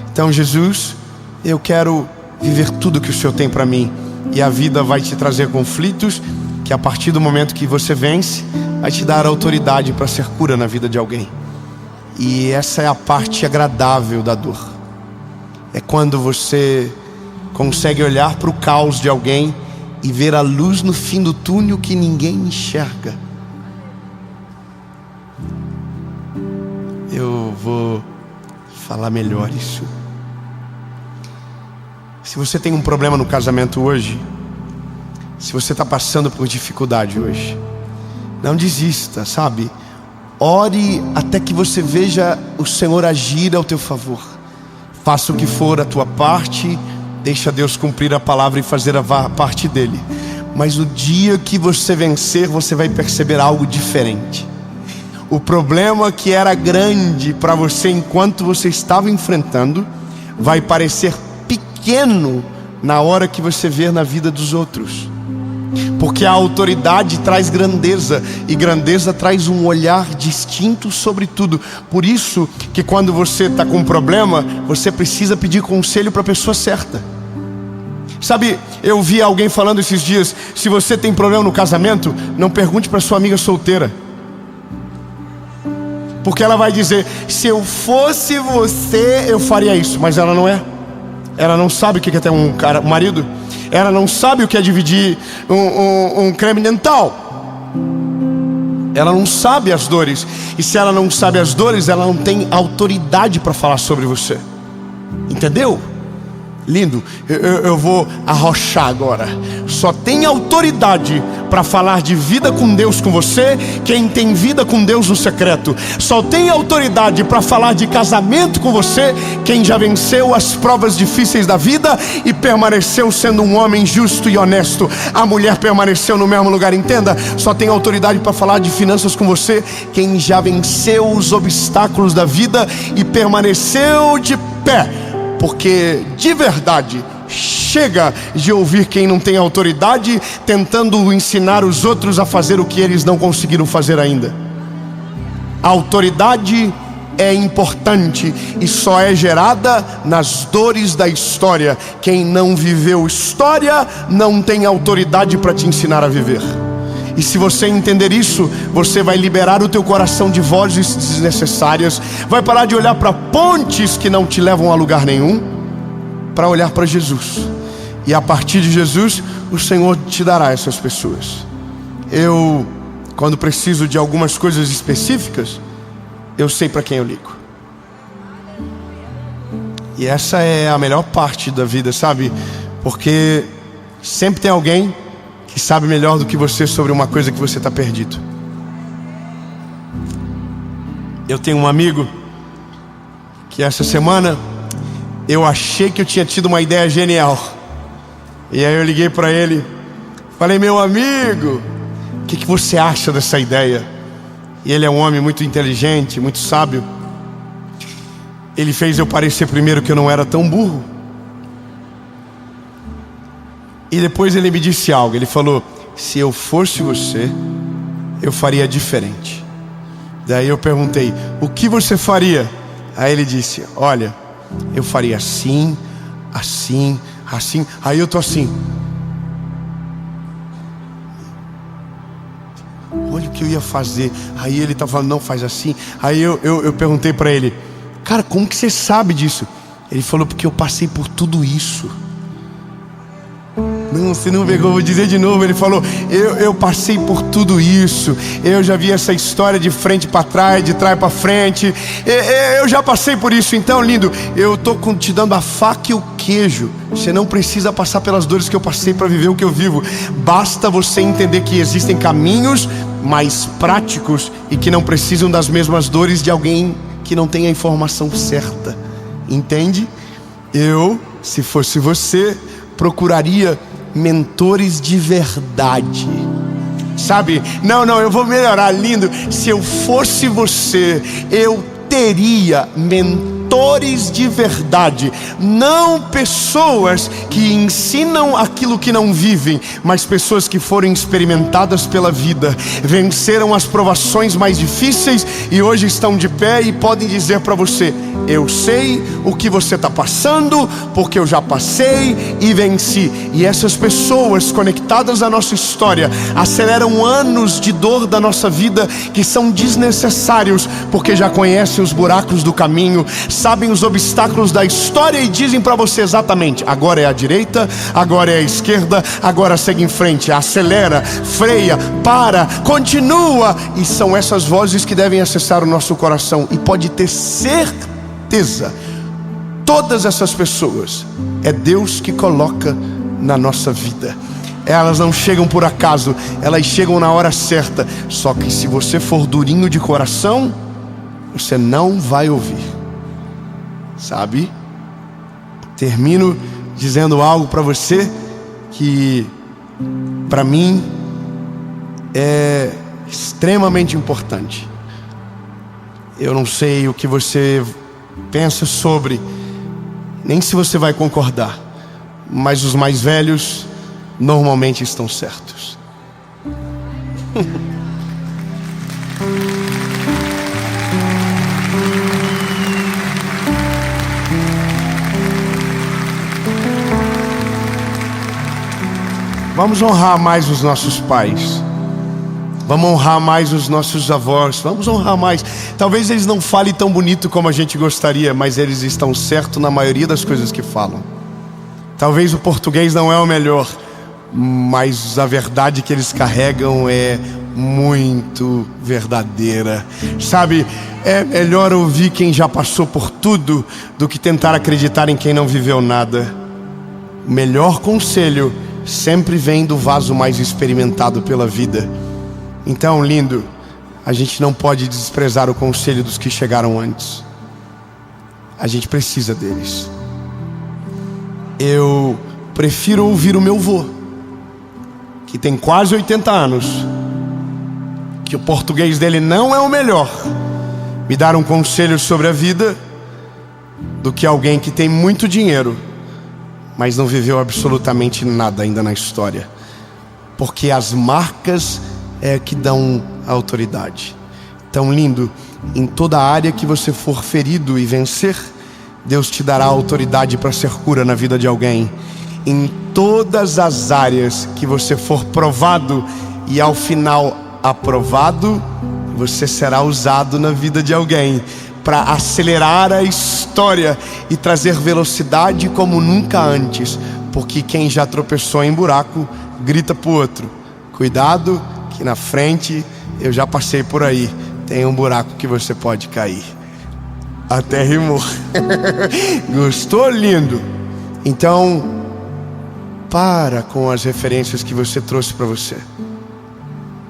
Então, Jesus, eu quero viver tudo que o Senhor tem para mim. E a vida vai te trazer conflitos, que a partir do momento que você vence, vai te dar autoridade para ser cura na vida de alguém. E essa é a parte agradável da dor. É quando você consegue olhar para o caos de alguém e ver a luz no fim do túnel que ninguém enxerga. Eu vou falar melhor isso. Se você tem um problema no casamento hoje, se você está passando por dificuldade hoje, não desista, sabe? Ore até que você veja o Senhor agir ao teu favor. Faça o que for a tua parte, deixa Deus cumprir a palavra e fazer a parte dele. Mas no dia que você vencer, você vai perceber algo diferente. O problema que era grande para você enquanto você estava enfrentando, vai parecer pequeno na hora que você ver na vida dos outros. Porque a autoridade traz grandeza, e grandeza traz um olhar distinto sobre tudo. Por isso que quando você está com um problema, você precisa pedir conselho para a pessoa certa. Sabe, eu vi alguém falando esses dias: se você tem problema no casamento, não pergunte para sua amiga solteira, porque ela vai dizer: se eu fosse você, eu faria isso. Mas ela não é. Ela não sabe o que é ter um marido. Ela não sabe o que é dividir um creme dental. Ela não sabe as dores. E se ela não sabe as dores, ela não tem autoridade para falar sobre você. Entendeu? Lindo, eu vou arrochar agora. Só tem autoridade para falar de vida com Deus com você quem tem vida com Deus no secreto. Só tem autoridade para falar de casamento com você quem já venceu as provas difíceis da vida e permaneceu sendo um homem justo e honesto. A mulher permaneceu no mesmo lugar, entenda. Só tem autoridade para falar de finanças com você quem já venceu os obstáculos da vida e permaneceu de pé. Porque de verdade, chega de ouvir quem não tem autoridade tentando ensinar os outros a fazer o que eles não conseguiram fazer ainda. A autoridade é importante e só é gerada nas dores da história. Quem não viveu história não tem autoridade para te ensinar a viver. E se você entender isso, você vai liberar o teu coração de vozes desnecessárias, vai parar de olhar para pontes que não te levam a lugar nenhum, para olhar para Jesus. E a partir de Jesus, o Senhor te dará essas pessoas. Eu, quando preciso de algumas coisas específicas, eu sei para quem eu ligo. E essa é a melhor parte da vida, sabe? Porque sempre tem alguém que sabe melhor do que você sobre uma coisa que você está perdido. Eu tenho um amigo que essa semana eu achei que eu tinha tido uma ideia genial. E aí eu liguei para ele, falei: meu amigo, o que você acha dessa ideia? E ele é um homem muito inteligente, muito sábio. Ele fez eu parecer primeiro que eu não era tão burro. E depois ele me disse algo. Ele falou: se eu fosse você, eu faria diferente. Daí eu perguntei: o que você faria? Aí ele disse: olha, eu faria assim, assim, assim. Aí eu tô assim: olha o que eu ia fazer. Aí ele tá falando: não, faz assim. Aí eu perguntei para ele: cara, como que você sabe disso? Ele falou: porque eu passei por tudo isso. Não, você não pegou, vou dizer de novo. Ele falou: eu passei por tudo isso. Eu já vi essa história de frente para trás, de trás para frente. Eu já passei por isso. Então, lindo, eu tô te dando a faca e o queijo. Você não precisa passar pelas dores que eu passei para viver o que eu vivo. Basta você entender que existem caminhos mais práticos e que não precisam das mesmas dores de alguém que não tem a informação certa. Entende? Eu, se fosse você, procuraria mentores de verdade. Sabe? Não, eu vou melhorar, lindo. Se eu fosse você, eu teria mentores de verdade. Não pessoas que ensinam aquilo que não vivem, mas pessoas que foram experimentadas pela vida, venceram as provações mais difíceis e hoje estão de pé e podem dizer para você: eu sei o que você está passando, porque eu já passei e venci. E essas pessoas conectadas à nossa história aceleram anos de dor da nossa vida que são desnecessários, porque já conhecem os buracos do caminho, sabem os obstáculos da história e dizem para você exatamente: agora é a direita, agora é a esquerda, agora segue em frente, acelera, freia, para, continua. E são essas vozes que devem acessar o nosso coração. E pode ter certeza, todas essas pessoas é Deus que coloca na nossa vida. Elas não chegam por acaso, elas chegam na hora certa. Só que se você for durinho de coração, você não vai ouvir. Sabe? Termino dizendo algo para você que para mim é extremamente importante. Eu não sei o que você pensa sobre, nem se você vai concordar, mas os mais velhos normalmente estão certos. Vamos honrar mais os nossos pais. Vamos honrar mais os nossos avós. Vamos honrar mais. Talvez eles não falem tão bonito como a gente gostaria, mas eles estão certos na maioria das coisas que falam. Talvez o português não é o melhor, mas a verdade que eles carregam é muito verdadeira. Sabe, é melhor ouvir quem já passou por tudo do que tentar acreditar em quem não viveu nada. O melhor conselho sempre vem do vaso mais experimentado pela vida. Então, lindo, a gente não pode desprezar o conselho dos que chegaram antes. A gente precisa deles. Eu prefiro ouvir o meu vô, que tem quase 80 anos, que o português dele não é o melhor, me dar um conselho sobre a vida, do que alguém que tem muito dinheiro, mas não viveu absolutamente nada ainda na história. Porque as marcas é que dão a autoridade. Então, lindo, em toda área que você for ferido e vencer, Deus te dará autoridade para ser cura na vida de alguém. Em todas as áreas que você for provado e ao final aprovado, você será usado na vida de alguém para acelerar a história e trazer velocidade como nunca antes. Porque quem já tropeçou em buraco, grita pro outro: cuidado, que na frente eu já passei por aí, tem um buraco que você pode cair. Até rimou. Gostou, lindo? Então, para com as referências que você trouxe para você.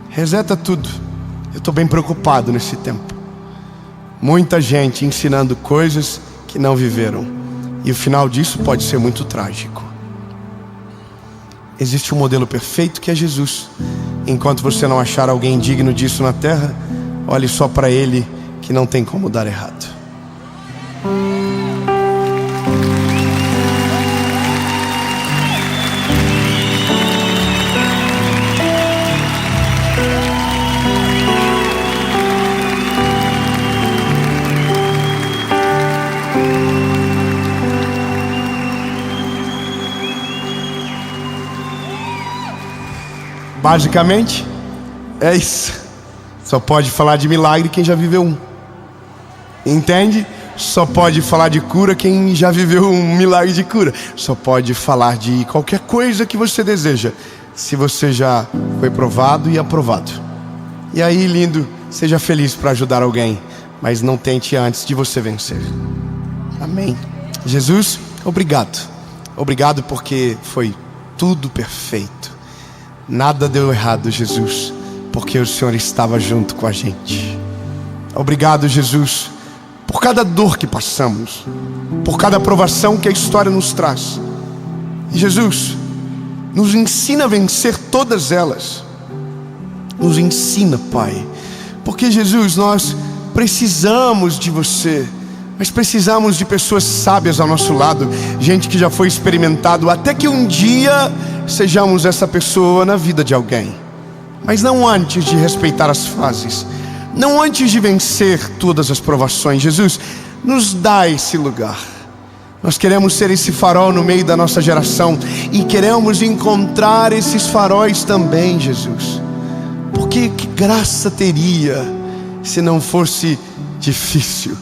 Reseta tudo. Eu estou bem preocupado nesse tempo. Muita gente ensinando coisas que não viveram, e o final disso pode ser muito trágico. Existe um modelo perfeito que é Jesus. Enquanto você não achar alguém digno disso na terra, olhe só para Ele, que não tem como dar errado. Basicamente, é isso. Só pode falar de milagre quem já viveu um. Entende? Só pode falar de cura quem já viveu um milagre de cura. Só pode falar de qualquer coisa que você deseja se você já foi provado e aprovado. E aí, lindo, seja feliz para ajudar alguém, mas não tente antes de você vencer. Amém. Jesus, obrigado. Obrigado porque foi tudo perfeito. Nada deu errado, Jesus, porque o Senhor estava junto com a gente. Obrigado, Jesus, por cada dor que passamos, por cada provação que a história nos traz. E Jesus, nos ensina a vencer todas elas. Nos ensina, Pai, porque Jesus, nós precisamos de você, mas precisamos de pessoas sábias ao nosso lado, gente que já foi experimentado, até que um dia sejamos essa pessoa na vida de alguém. Mas não antes de respeitar as fases, não antes de vencer todas as provações. Jesus, nos dá esse lugar. Nós queremos ser esse farol no meio da nossa geração, e queremos encontrar esses faróis também, Jesus. Porque que graça teria se não fosse difícil?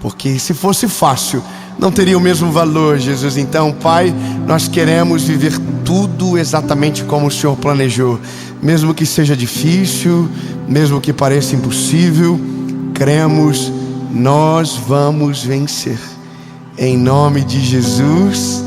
Porque se fosse fácil, não teria o mesmo valor, Jesus. Então, Pai, nós queremos viver tudo exatamente como o Senhor planejou. Mesmo que seja difícil, mesmo que pareça impossível, cremos, nós vamos vencer. Em nome de Jesus.